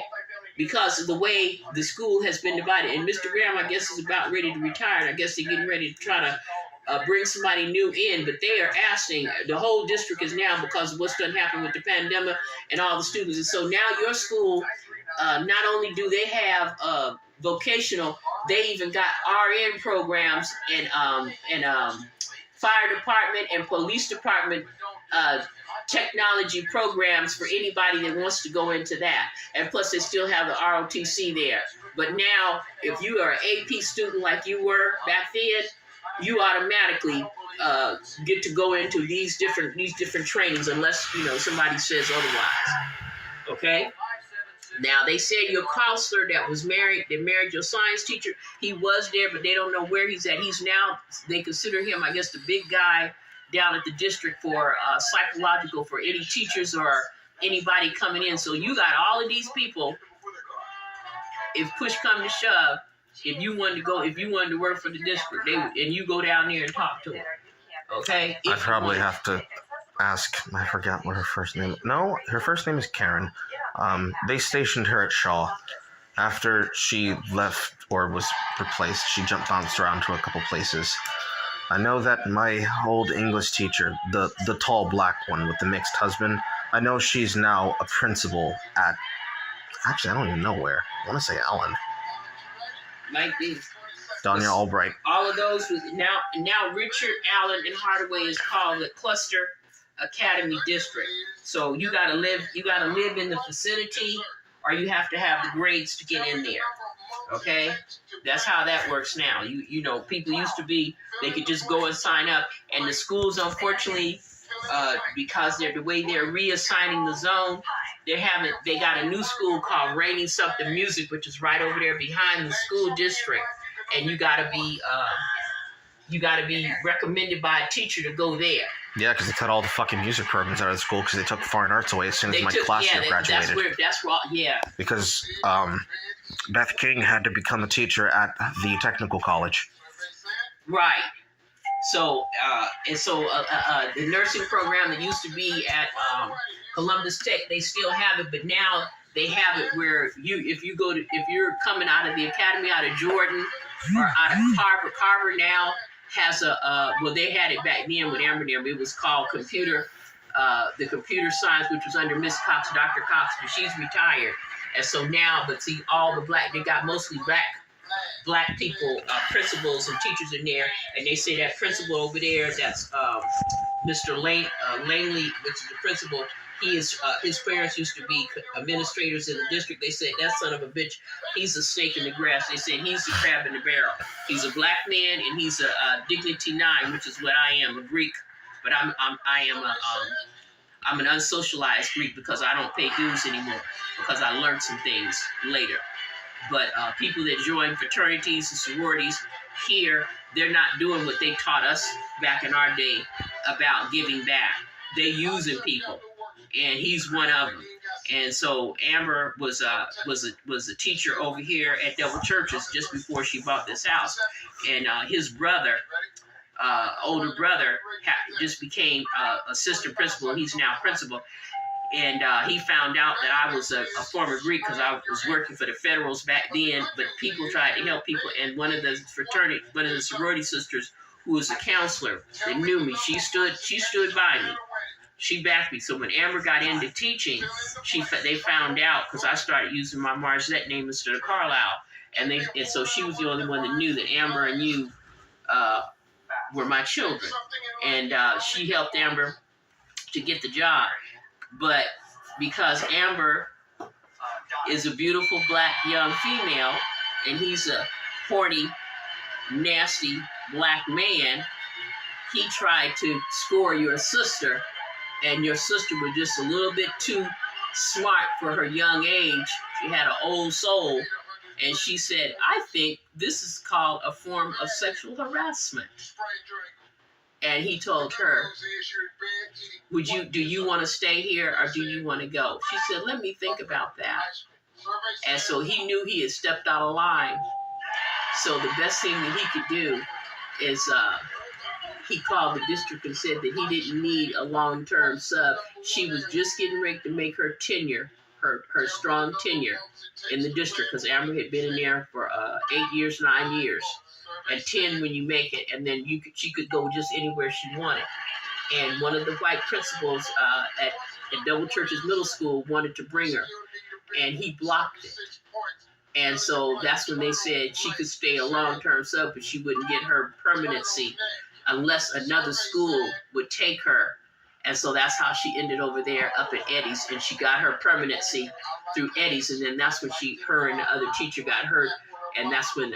Because of the way the school has been divided. And Mr. Graham, I guess, is about ready to retire. And I guess they're getting ready to try to bring somebody new in. But they are asking, the whole district is now, because of what's going to happen with the pandemic and all the students. And so now your school, not only do they have vocational, they even got RN programs and fire department and police department technology programs for anybody that wants to go into that. And plus they still have the ROTC there. But now, if you are an AP student like you were back then, you automatically get to go into these different trainings unless, somebody says otherwise. Okay? Now, they said your counselor that married your science teacher, he was there, but they don't know where he's at. He's now, they consider him, I guess, the big guy down at the district for psychological, for any teachers or anybody coming in. So you got all of these people. If push come to shove, if you wanted to work for the district, and you go down there and talk to them. Okay? I'd probably have to ask, I forgot what her first name. No, her first name is Karen. They stationed her at Shaw. After she left or was replaced, she bounced around to a couple places. I know that my old English teacher, the tall black one with the mixed husband, I know she's now a principal at, actually, I don't even know where. I want to say Allen. Might be. Danya Albright. All of those was now Richard Allen and Hardaway is called the Cluster Academy District. So you gotta live in the vicinity, or you have to have the grades to get in there. Okay? That's how that works now. You know, people used to be, they could just go and sign up, and the schools, unfortunately, because the way they're reassigning the zone, they got a new school called Raining Something Music, which is right over there behind the school district, and you gotta be recommended by a teacher to go there. Yeah, because they cut all the fucking music programs out of the school because they took fine arts away as soon as my class year graduated. That's right, yeah. Because Beth King had to become a teacher at the technical college. Right. So, the nursing program that used to be at Columbus Tech, they still have it, but now they have it where if you're coming out of the academy, out of Jordan or out of Carver now has they had it back then with Amber there, but it was called the computer science, which was under Miss Cox, Dr. Cox, but she's retired. And so now, but see, they got mostly black people, principals and teachers in there, and they say that principal over there, that's Mr. Langley, which is the principal. He is his parents used to be administrators in the district. They said that son of a bitch, he's a snake in the grass. They said he's a crab in the barrel. He's a black man and he's a Dignity 9, which is what I am, a Greek, but I'm an unsocialized Greek because I don't pay dues anymore because I learned some things later. But people that join fraternities and sororities here, they're not doing what they taught us back in our day about giving back. They're using people, and he's one of them. And so Amber was a teacher over here at Devil Churches just before she bought this house, and his brother, older brother, just became assistant principal. He's now principal. And he found out that I was a former Greek because I was working for the Federals back then, but people tried to help people. And one of the sorority sisters, who was a counselor that knew me, she stood by me. she backed me. So when Amber got into teaching, they found out because I started using my Marzette name instead of Carlisle, and so she was the only one that knew that Amber and you were my children, and she helped Amber to get the job. But because Amber is a beautiful black young female, and he's a horny, nasty black man, he tried to score your sister, and your sister was just a little bit too smart for her young age. She had an old soul, and she said, I think this is called a form of sexual harassment. And he told her, do you want to stay here or do you want to go? She said, let me think about that. And so he knew he had stepped out of line. So the best thing that he could do is he called the district and said that he didn't need a long-term sub. She was just getting ready to make her tenure, her strong tenure in the district, because Amber had been in there for 8 years, 9 years. And 10 when you make it, and then she could go just anywhere she wanted. And one of the white principals at Double Churches Middle School wanted to bring her, and he blocked it. And so that's when they said she could stay a long-term sub, but she wouldn't get her permanency unless another school would take her. And so that's how she ended over there up at Eddie's, and she got her permanency through Eddie's, and then that's when her and the other teacher got hurt. And that's when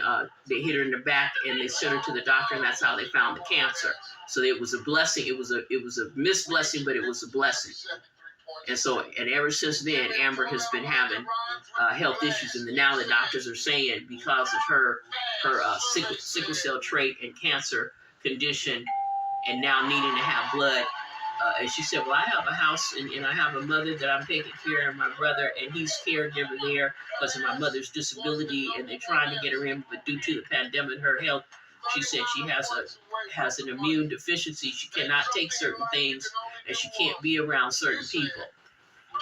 they hit her in the back and they sent her to the doctor, and that's how they found the cancer. So it was a blessing. It was a missed blessing, but it was a blessing. And ever since then, Amber has been having health issues, and now the doctors are saying because of her sickle cell trait and cancer condition, and now needing to have blood. And she said, well, I have a house and I have a mother that I'm taking care of, my brother, and he's caregiver there because of my mother's disability, and they're trying to get her in, but due to the pandemic, her health, she said she has an immune deficiency. She cannot take certain things, and she can't be around certain people.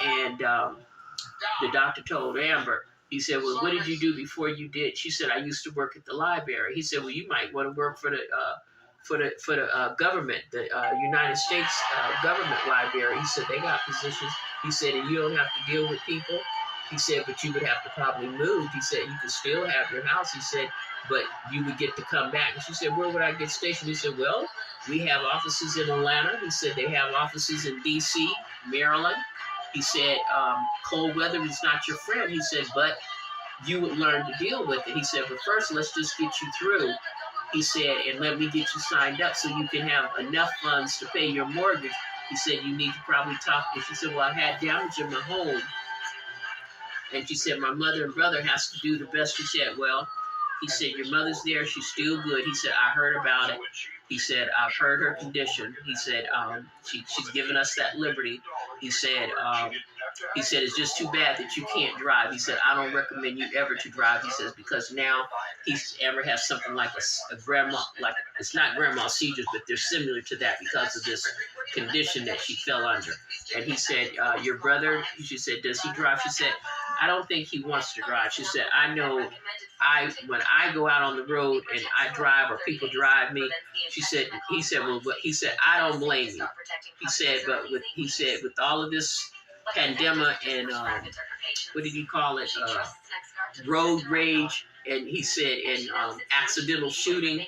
And the doctor told Amber, he said, well, what did you do before you did? She said, I used to work at the library. He said, well, you might want to work for the government, the United States government library. He said, they got positions. He said, and you don't have to deal with people. He said, but you would have to probably move. He said, you could still have your house. He said, but you would get to come back. And she said, where would I get stationed? He said, well, we have offices in Atlanta. He said, they have offices in D.C., Maryland. He said, cold weather is not your friend. He said, but you would learn to deal with it. He said, but first, let's just get you through. He said, and let me get you signed up so you can have enough funds to pay your mortgage. He said, you need to probably talk. And she said, well, I had damage in my home. And she said, my mother and brother has to do the best. She said, well, he said, your mother's there. She's still good. He said, I heard about it. He said, I've heard her condition. He said, she's given us that liberty. He said, it's just too bad that you can't drive. He said, I don't recommend you ever to drive. He says, because now Amber has something like a grandma, like it's not grandma seizures, but they're similar to that because of this condition that she fell under. And he said, your brother, she said, does he drive? She said, I don't think he wants to drive. She said, I know when I go out on the road and I drive or people drive me, he said, I don't blame you. He said, with all of this pandemic and what did you call it? Road rage, and he said, and accidental shooting.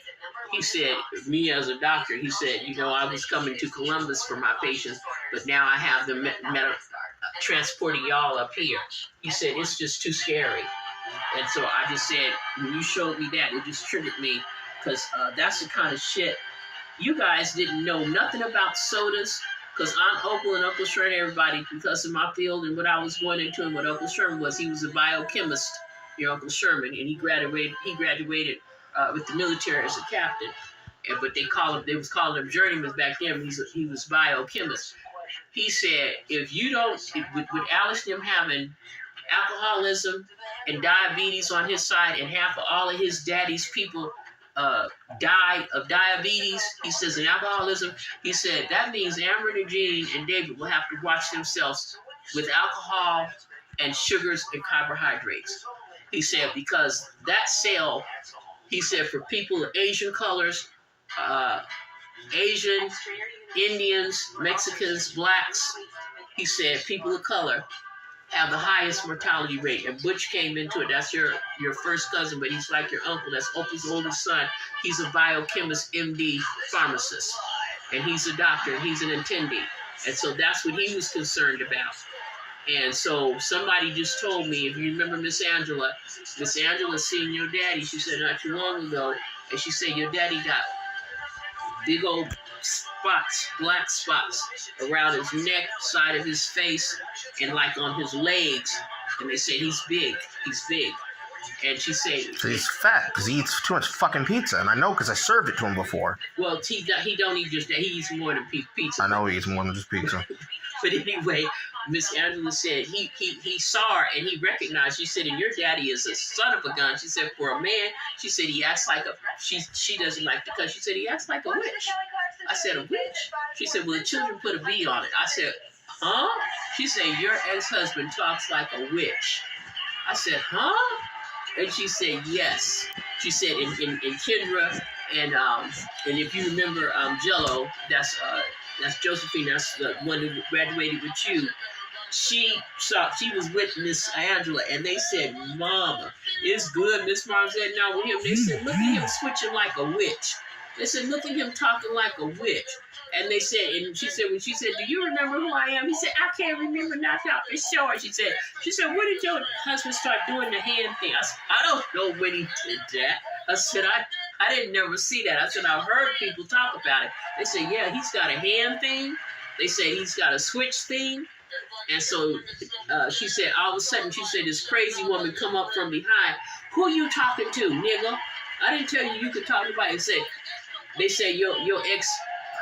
He said, me as a doctor, he said, I was coming to Columbus for my patients, but now I have them transporting y'all up here. He said, it's just too scary. And so I just said, when you showed me that, it just triggered me, because that's the kind of shit you guys didn't know nothing about sodas. Because Aunt Opal and Uncle Sherman, everybody, because of my field and what I was going into and what Uncle Sherman was, he was a biochemist, your Uncle Sherman, and he graduated with the military as a captain. But they was calling him journeyman back then. He was biochemist. He said, with Alice and him having alcoholism and diabetes on his side, and half of all of his daddy's people died of diabetes, he says, and alcoholism, he said, that means Amber and Eugene and David will have to watch themselves with alcohol and sugars and carbohydrates. He said, because that cell, he said, for people of Asian colors, Asian, Indians, Mexicans, blacks, he said people of color have the highest mortality rate. And Butch came into it. That's your first cousin, but he's like your uncle. That's Opie's oldest son. He's a biochemist, MD, pharmacist. And he's a doctor, and he's an attendee. And so that's what he was concerned about. And so somebody just told me, if you remember Miss Angela seen your daddy, she said not too long ago, and she said your daddy got big old spots, black spots around his neck, side of his face, and like on his legs. And they said he's big. And she said he's fat because he eats too much fucking pizza, and I know because I served it to him before. Well, he don't eat just that. He eats more than pizza. I know he eats more than just pizza. But anyway, Miss Angela said he saw her and he recognized. She said, and your daddy is a son of a gun. She said, for a man, she said he acts like a. She doesn't like the cut. She said he acts like a witch. I said, a witch? She said, well, the children put a V on it. I said, huh? She said, your ex-husband talks like a witch. I said, huh? And she said, yes. She said, in Kendra, and if you remember Jello, that's Josephine, that's the one who graduated with you. She was with Miss Angela, and they said, Mama, it's good. Miss Mom said, no, with him. They said, look at him switching like a witch. They said, look at him talking like a witch. And they said, and she said, when she said, do you remember who I am? He said, I can't remember nothing. For sure. She said, when did your husband start doing the hand thing? I said, I don't know when he did that. I said, I didn't never see that. I said, I've heard people talk about it. They said, yeah, he's got a hand thing. They said he's got a switch thing. And so she said, all of a sudden, she said, this crazy woman come up from behind. Who you talking to, nigga? I didn't tell you could talk to anybody. They said your ex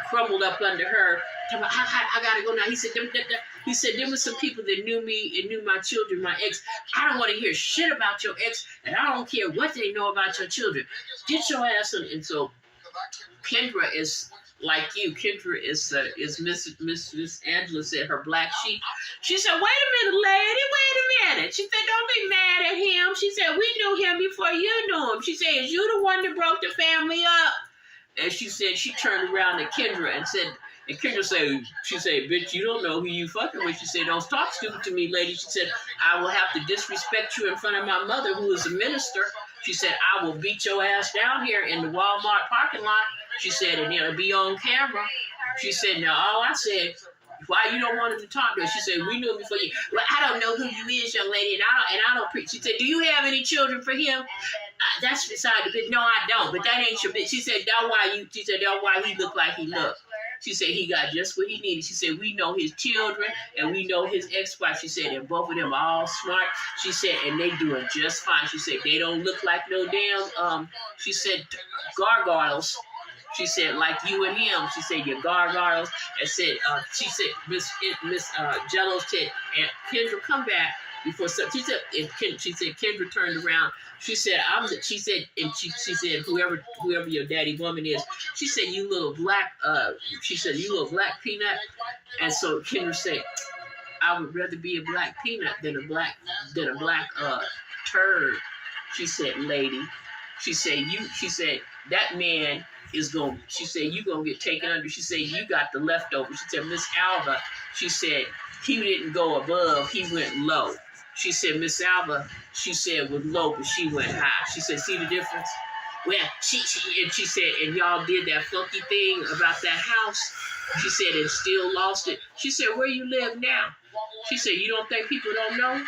crumbled up under her. I gotta go now. He said, there were some people that knew me and knew my children, my ex. I don't want to hear shit about your ex, and I don't care what they know about your children. Get your ass on. And so Kendra is like you. Kendra is Miss Angela said, her black sheep. She said, wait a minute, lady, wait a minute. She said, don't be mad at him. She said, we knew him before you knew him. She said, is you the one that broke the family up? And she said, she turned around to Kendra and said, and Kendra said, she said, bitch, you don't know who you fucking with. She said, don't talk stupid to me, lady. She said, I will have to disrespect you in front of my mother, who is a minister. She said, I will beat your ass down here in the Walmart parking lot. She said, and it'll be on camera. She said, now, all I said, why you don't want him to talk to us? She said, we knew him before you. Well, I don't know who you is, young lady, and I don't preach. She said, do you have any children for him? That's beside the bitch. No, I don't, but that ain't your bitch. She said, that's why he looked like he looked. She said, he got just what he needed. She said, we know his children, and we know his ex-wife. She said, and both of them are all smart. She said, and they doing just fine. She said, they don't look like no damn, she said, gargoyles. She said, like you and him. She said, your gargoyles. And said, she said, Miss Jello said, and Kendra, come back before. She said, Kendra turned around. She said, she said, whoever your daddy woman is. She said, you little black. She said, you little black peanut. And so Kendra said, I would rather be a black peanut than a black turd. She said, lady. She said, that man is going, she said, you going to get taken under. She said, you got the leftovers. She said, Miss Alva, she said, he didn't go above, he went low. She said, Miss Alva, she said, was low, but she went high. She said, see the difference? Well, she said, and y'all did that funky thing about that house. She said, and still lost it. She said, where you live now? She said, you don't think people don't know?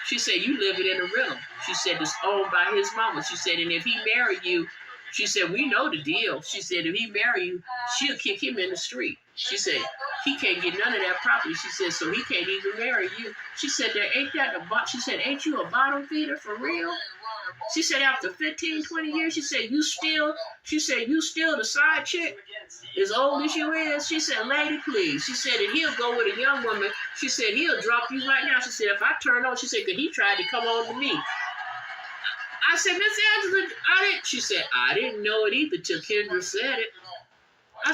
She said, you live it in a rental. She said, it's owned by his mama. She said, and if he married you, she said, we know the deal. She said, if he marry you, she'll kick him in the street. She said, he can't get none of that property. She said, so he can't even marry you. She said, she said, ain't you a bottom feeder for real? She said, after 15, 20 years, she said, you still the side chick? As old as you is? She said, lady, please. She said, and he'll go with a young woman. She said, he'll drop you right now. She said, if I turn on, she said, because he tried to come on to me. I said, Miss Angela, she said, I didn't know it either till Kendra said it.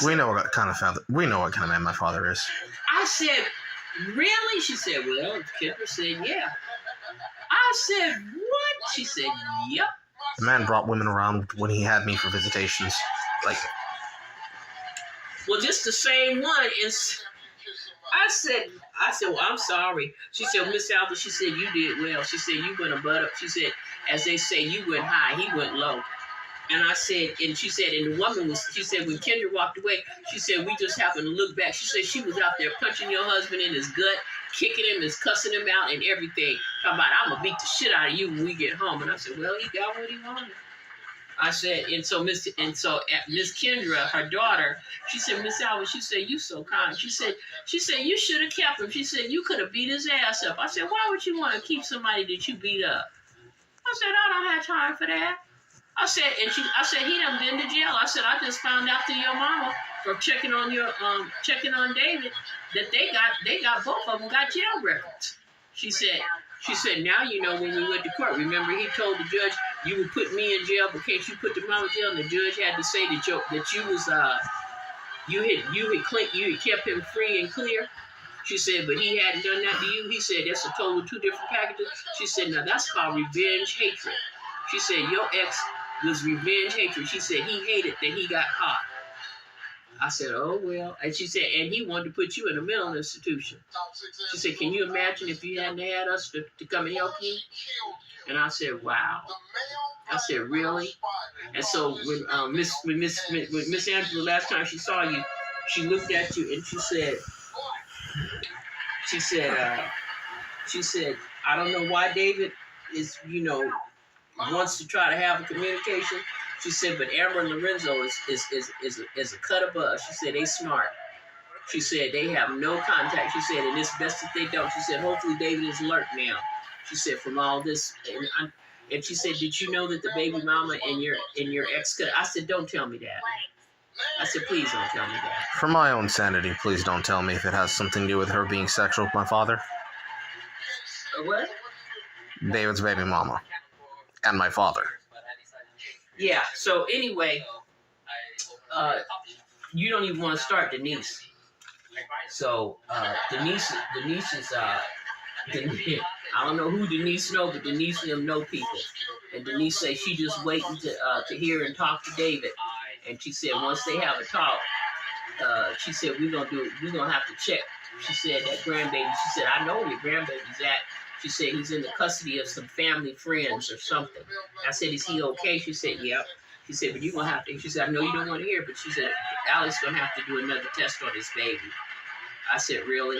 We know what kind of man my father is. I said, really? She said, well, Kendra said, yeah. I said, what? She said, yep. The man brought women around when he had me for visitations. Like, Well, just the same one. And I said, well, I'm sorry. She said, well, Miss Alva, she said, you did well. She said, you went a butt up. She said, as they say, you went high, he went low. And I said, and she said, and the woman was, she said, when Kendra walked away, she said, we just happened to look back. She said, she was out there punching your husband in his gut, kicking him and cussing him out and everything. Talking about, I'm going to beat the shit out of you when we get home. And I said, well, he got what he wanted. I said, and so Miss Kendra, her daughter, she said, Miss Alva, she said, you so kind. She said, you should have kept him. She said, you could have beat his ass up. I said, why would you want to keep somebody that you beat up? I said, I don't have time for that. I said, he done been to jail. I said, I just found out through your mama from checking on David that they got both of them got jail records. She said, now you know when we went to court. Remember, he told the judge, you would put me in jail, but can't you put the mama in jail? And the judge had to say that you had kept him free and clear. She said, but he hadn't done that to you. He said, that's a total two different packages. She said, now that's called revenge hatred. She said, your ex was revenge hatred. She said, he hated that he got caught. I said, oh, well. And she said, and he wanted to put you in a mental institution. She said, can you imagine if you hadn't had us to come and help you? And I said, wow. I said, really? And so when Miss Angela, last time she saw you, she looked at you and she said, I don't know why David is, wants to try to have a communication. She said, but Amber and Lorenzo is a cut above. She said, they smart. She said, they have no contact. She said, and it's best if they don't. She said, hopefully David is alert now. She said, from all this. And she said, did you know that the baby mama and your ex could? I said, don't tell me that. I said, please don't tell me that. For my own sanity, please don't tell me if it has something to do with her being sexual with my father. What? David's baby mama. And my father. Yeah, so anyway, you don't even want to start Denise. So Denise is, I don't know who Denise knows, but Denise and them know people. And Denise says she just waiting to hear and talk to David. And she said once they have a talk, she said we're gonna have to check. She said that grandbaby. She said I know where your grandbaby's at. She said he's in the custody of some family friends or something. I said, is he okay? She said, yep. She said, but you're going to have to. She said, I know you don't want to hear, but she said, Alex going to have to do another test on his baby. I said, really?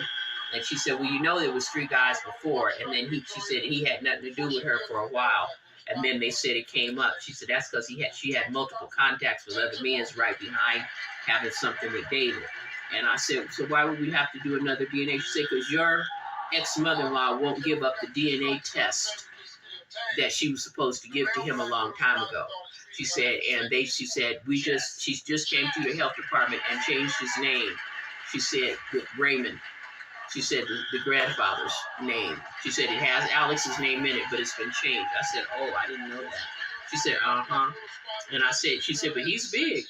And she said, well, there was 3 guys before. And then she said he had nothing to do with her for a while. And then they said it came up. She said, that's because she had multiple contacts with other men right behind having something with David. And I said, so why would we have to do another DNA? She said, because your ex-mother-in-law won't give up the DNA test that she was supposed to give to him a long time ago. She said, she just came through the health department and changed his name. She said, Raymond. She said the grandfather's name. She said it has Alex's name in it, but it's been changed. I said, oh, I didn't know that. She said, uh-huh. And she said, but he's big.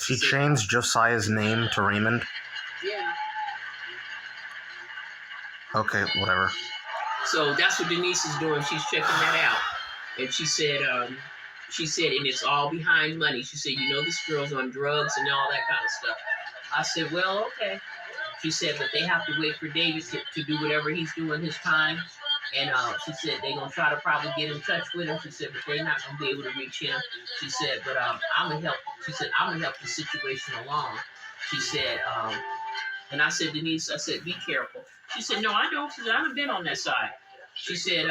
She changed Josiah's name to Raymond? Yeah. Okay, whatever. So that's what Denise is doing. She's checking that out. And she said, and it's all behind money. She said, this girl's on drugs and all that kind of stuff. I said, well, okay. She said, but they have to wait for David to do whatever he's doing his time. And she said they're going to try to probably get in touch with him. She said, but they're not going to be able to reach him. She said, but I'm going to help. She said, I'm going to help the situation along. She said, and I said, Denise, I said, be careful. She said, no, I don't. She said, I haven't been on that side. She said,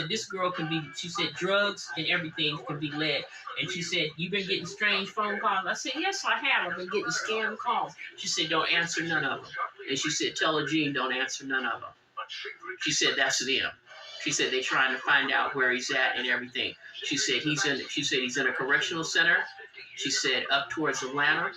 this girl can be, she said, drugs and everything can be led. And she said, you've been getting strange phone calls? I said, yes, I have. I've been getting scam calls. She said, don't answer none of them. And she said, tell her Gene, don't answer none of them. She said, that's them. She said, they're trying to find out where he's at and everything. She said, he's in a correctional center. She said, up towards Atlanta.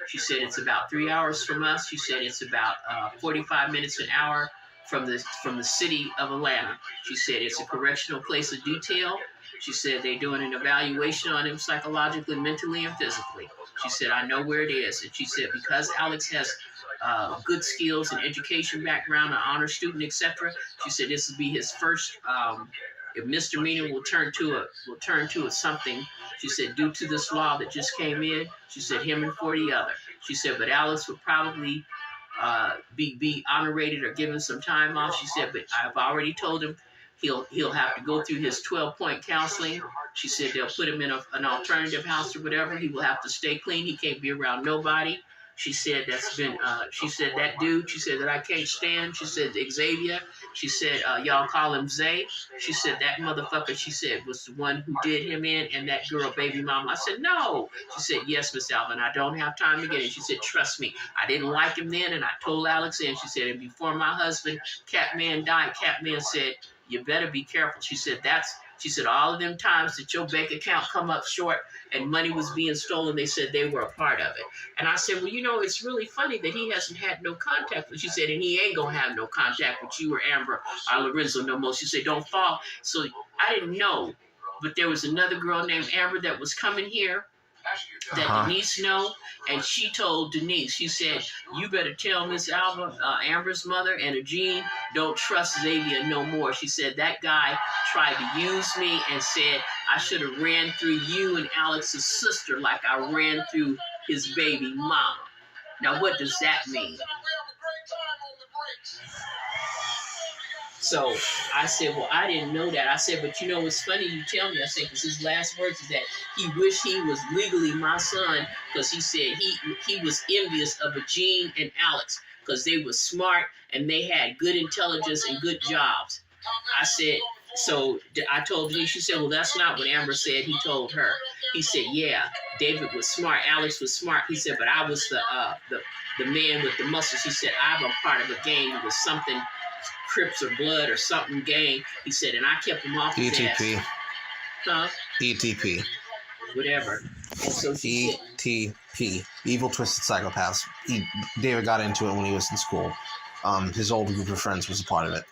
She said, it's about 3 hours from us. She said, it's about 45 minutes an hour from the city of Atlanta. She said, it's a correctional place of detail. She said, they're doing an evaluation on him psychologically, mentally, and physically. She said, I know where it is. And she said, because Alex has good skills and education background, an honor student, etc. She said, this will be his first misdemeanor will turn to a something. She said, due to this law that just came in, she said, him and 40 other. She said, but Alex would probably be honorated or given some time off. She said, but I've already told him he'll have to go through his 12-point counseling. She said they'll put him in an alternative house or whatever. He will have to stay clean. He can't be around nobody. She said that's been, she said that dude, she said that I can't stand. She said Xavier. She said, y'all call him Zay. She said that motherfucker, she said, was the one who did him in, and that girl, baby mama. I said, no. She said, yes, Miss Alvin, I don't have time to get it. She said, trust me, I didn't like him then, and I told Alex then. She said, and before my husband, Catman, died, Catman said, you better be careful. She said, she said, all of them times that your bank account come up short and money was being stolen, they said they were a part of it. And I said, well, you know, it's really funny that he hasn't had no contact with you. She said, and he ain't going to have no contact with you or Amber or Lorenzo no more. She said, don't fall. So I didn't know. But there was another girl named Amber that was coming here that Denise know, and she told Denise, she said, you better tell Miss Alva, Amber's mother, and Eugene, don't trust Xavier no more. She said, that guy tried to use me and said I should have ran through you and Alex's sister like I ran through his baby mama. Now, what does that mean? So I said, well, I didn't know that. I said, but you know, it's funny you tell me. I said, because his last words is that he wished he was legally my son, because he said he was envious of Eugene and Alex because they were smart and they had good intelligence and good jobs. I said, so I told Denise, she said, well, that's not what Amber said. He told her. He said, yeah, David was smart. Alex was smart. He said, but I was the man with the muscles. He said, I'm a part of a gang. It was something Crips or Blood or something gang. He said, and I kept him off his ETP. ass. Huh? ETP. Whatever. And so she said, ETP. Evil Twisted Psychopaths. David got into it when he was in school. His old group of friends was a part of it.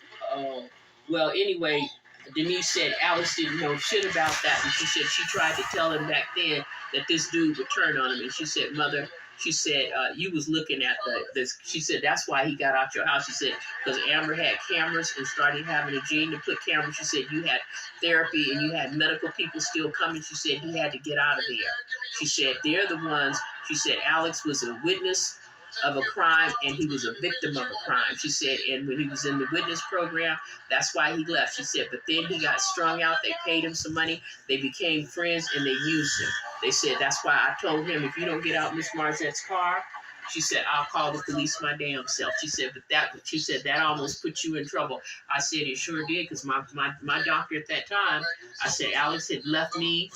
Well, anyway, Denise said Alice didn't know shit about that. And she said she tried to tell him back then that this dude would turn on him. And she said, Mother, she said, you was looking at this. She said, that's why he got out your house. She said, because Amber had cameras and started having a gene to put cameras. She said, you had therapy and you had medical people still coming. She said, he had to get out of there. She said, they're the ones. She said, Alex was a witness of a crime and he was a victim of a crime. She said, and when he was in the witness program, that's why he left. She said, but then he got strung out. They paid him some money. They became friends and they used him. They said, that's why I told him, if you don't get out Miss Marzette's car, she said, I'll call the police my damn self. She said, but that almost put you in trouble. I said, it sure did, because my doctor at that time, I said, Alex had left me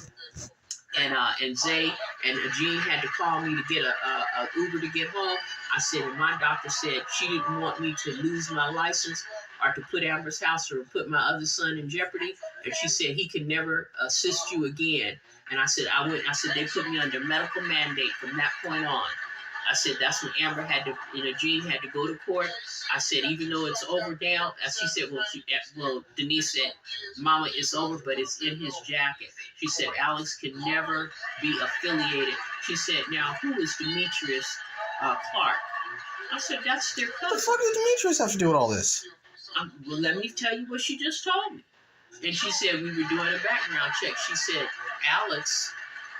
and Zay and Eugene had to call me to get a Uber to get home. I said, and my doctor said she didn't want me to lose my license or to put Amber's house or put my other son in jeopardy. And she said, he could never assist you again. And I said, they put me under medical mandate from that point on. I said, that's when Amber had to, Eugene had to go to court. I said, even though it's over now, she said, well, Denise said, Mama, it's over, but it's in his jacket. She said, Alex can never be affiliated. She said, now, who is Demetrius Clark? I said, that's their cousin. What the fuck does Demetrius have to do with all this? Well, let me tell you what she just told me. And she said, we were doing a background check. She said, Alex,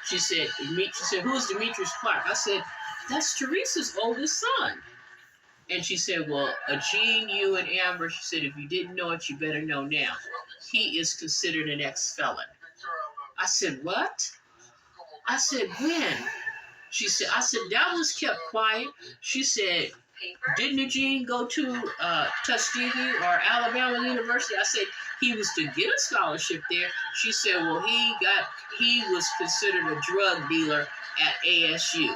she said, who is Demetrius Clark? I said, that's Teresa's oldest son. And she said, well, Eugene, you and Amber, she said, if you didn't know it, you better know now. He is considered an ex-felon. I said, what? I said, when? She said, I said, that was kept quiet. She said, didn't Eugene go to Tuskegee or Alabama University? I said, he was to get a scholarship there. She said, well, he was considered a drug dealer at ASU.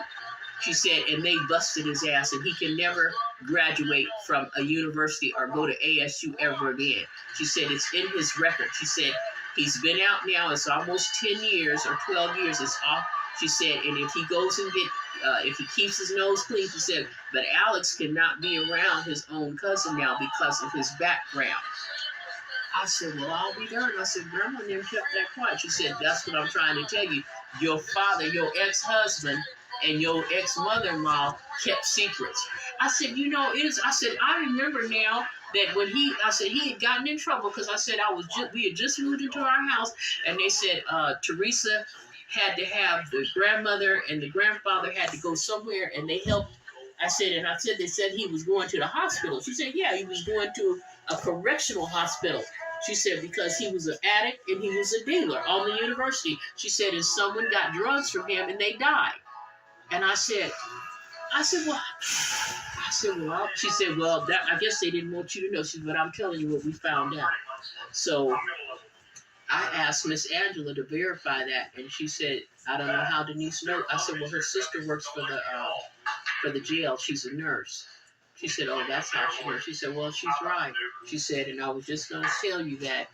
She said, and they busted his ass, and he can never graduate from a university or go to ASU ever again. She said, it's in his record. She said, he's been out now. It's almost 10 years or 12 years. It's off. She said, and if he goes and if he keeps his nose clean, she said, but Alex cannot be around his own cousin now because of his background. I said, well, I'll be darned. I said, Grandma never kept that quiet. She said, that's what I'm trying to tell you. Your father, your ex-husband, and your ex-mother-in-law kept secrets. I said, I remember now that when he had gotten in trouble because I said we had just moved into our house, and they said Teresa had to have the grandmother and the grandfather had to go somewhere, and they helped. I said they said he was going to the hospital. She said, yeah, he was going to a correctional hospital. She said, because he was an addict and he was a dealer on the university. She said, and someone got drugs from him and they died. And I said, well, she said, well, that, I guess they didn't want you to know. She said, but I'm telling you what we found out. So I asked Miss Angela to verify that, and she said, I don't know how Denise knows. I said, well, her sister works for the jail. She's a nurse. She said, oh, that's how she knows. She said, well, she's right. She said, and I was just going to tell you that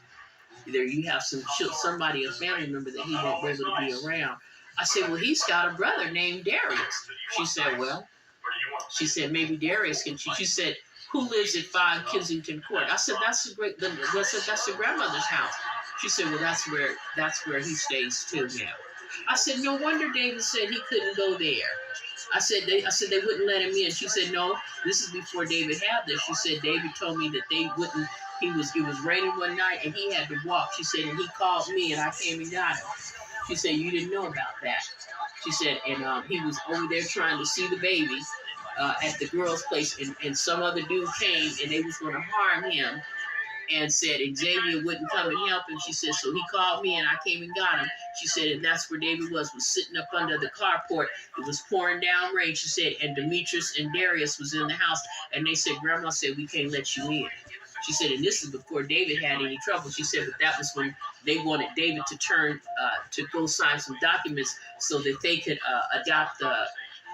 either you have somebody, a family member that he won't be able to be around. I said, well, he's got a brother named Darius. She said, well, she said, maybe Darius can. She said, who lives at 5 Kensington Court? I said, that's the grandmother's house. She said, well, that's where he stays too now. I said, no wonder David said he couldn't go there. I said they wouldn't let him in. She said, no, this is before David had this. She said, David told me that they wouldn't. It was raining one night and he had to walk. She said, and he called me and I came and got him. She said, you didn't know about that. She said, and he was over there trying to see the baby at the girl's place, and some other dude came and they was going to harm him, and said Xavier wouldn't come and help him. She said, so he called me and I came and got him. She said, and that's where David was sitting up under the carport. It was pouring down rain. She said, and Demetrius and Darius was in the house, and they said, Grandma said, we can't let you in. She said, and this is before David had any trouble. She said, but that was when they wanted David to to go sign some documents so that they could adopt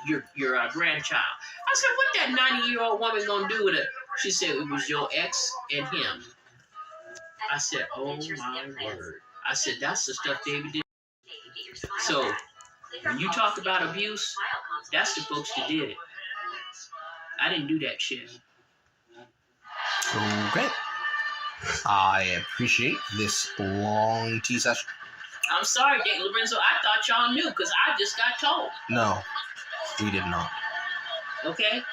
your grandchild. I said, what that 90-year-old woman gonna do with it? She said, it was your ex and him. I said, oh my word. I said, that's the stuff David did. So when you talk about abuse, that's the folks that did it. I didn't do that shit. Okay. I appreciate this long tea session. I'm sorry, Dick Lorenzo. I thought y'all knew because I just got told. No, we did not. Okay?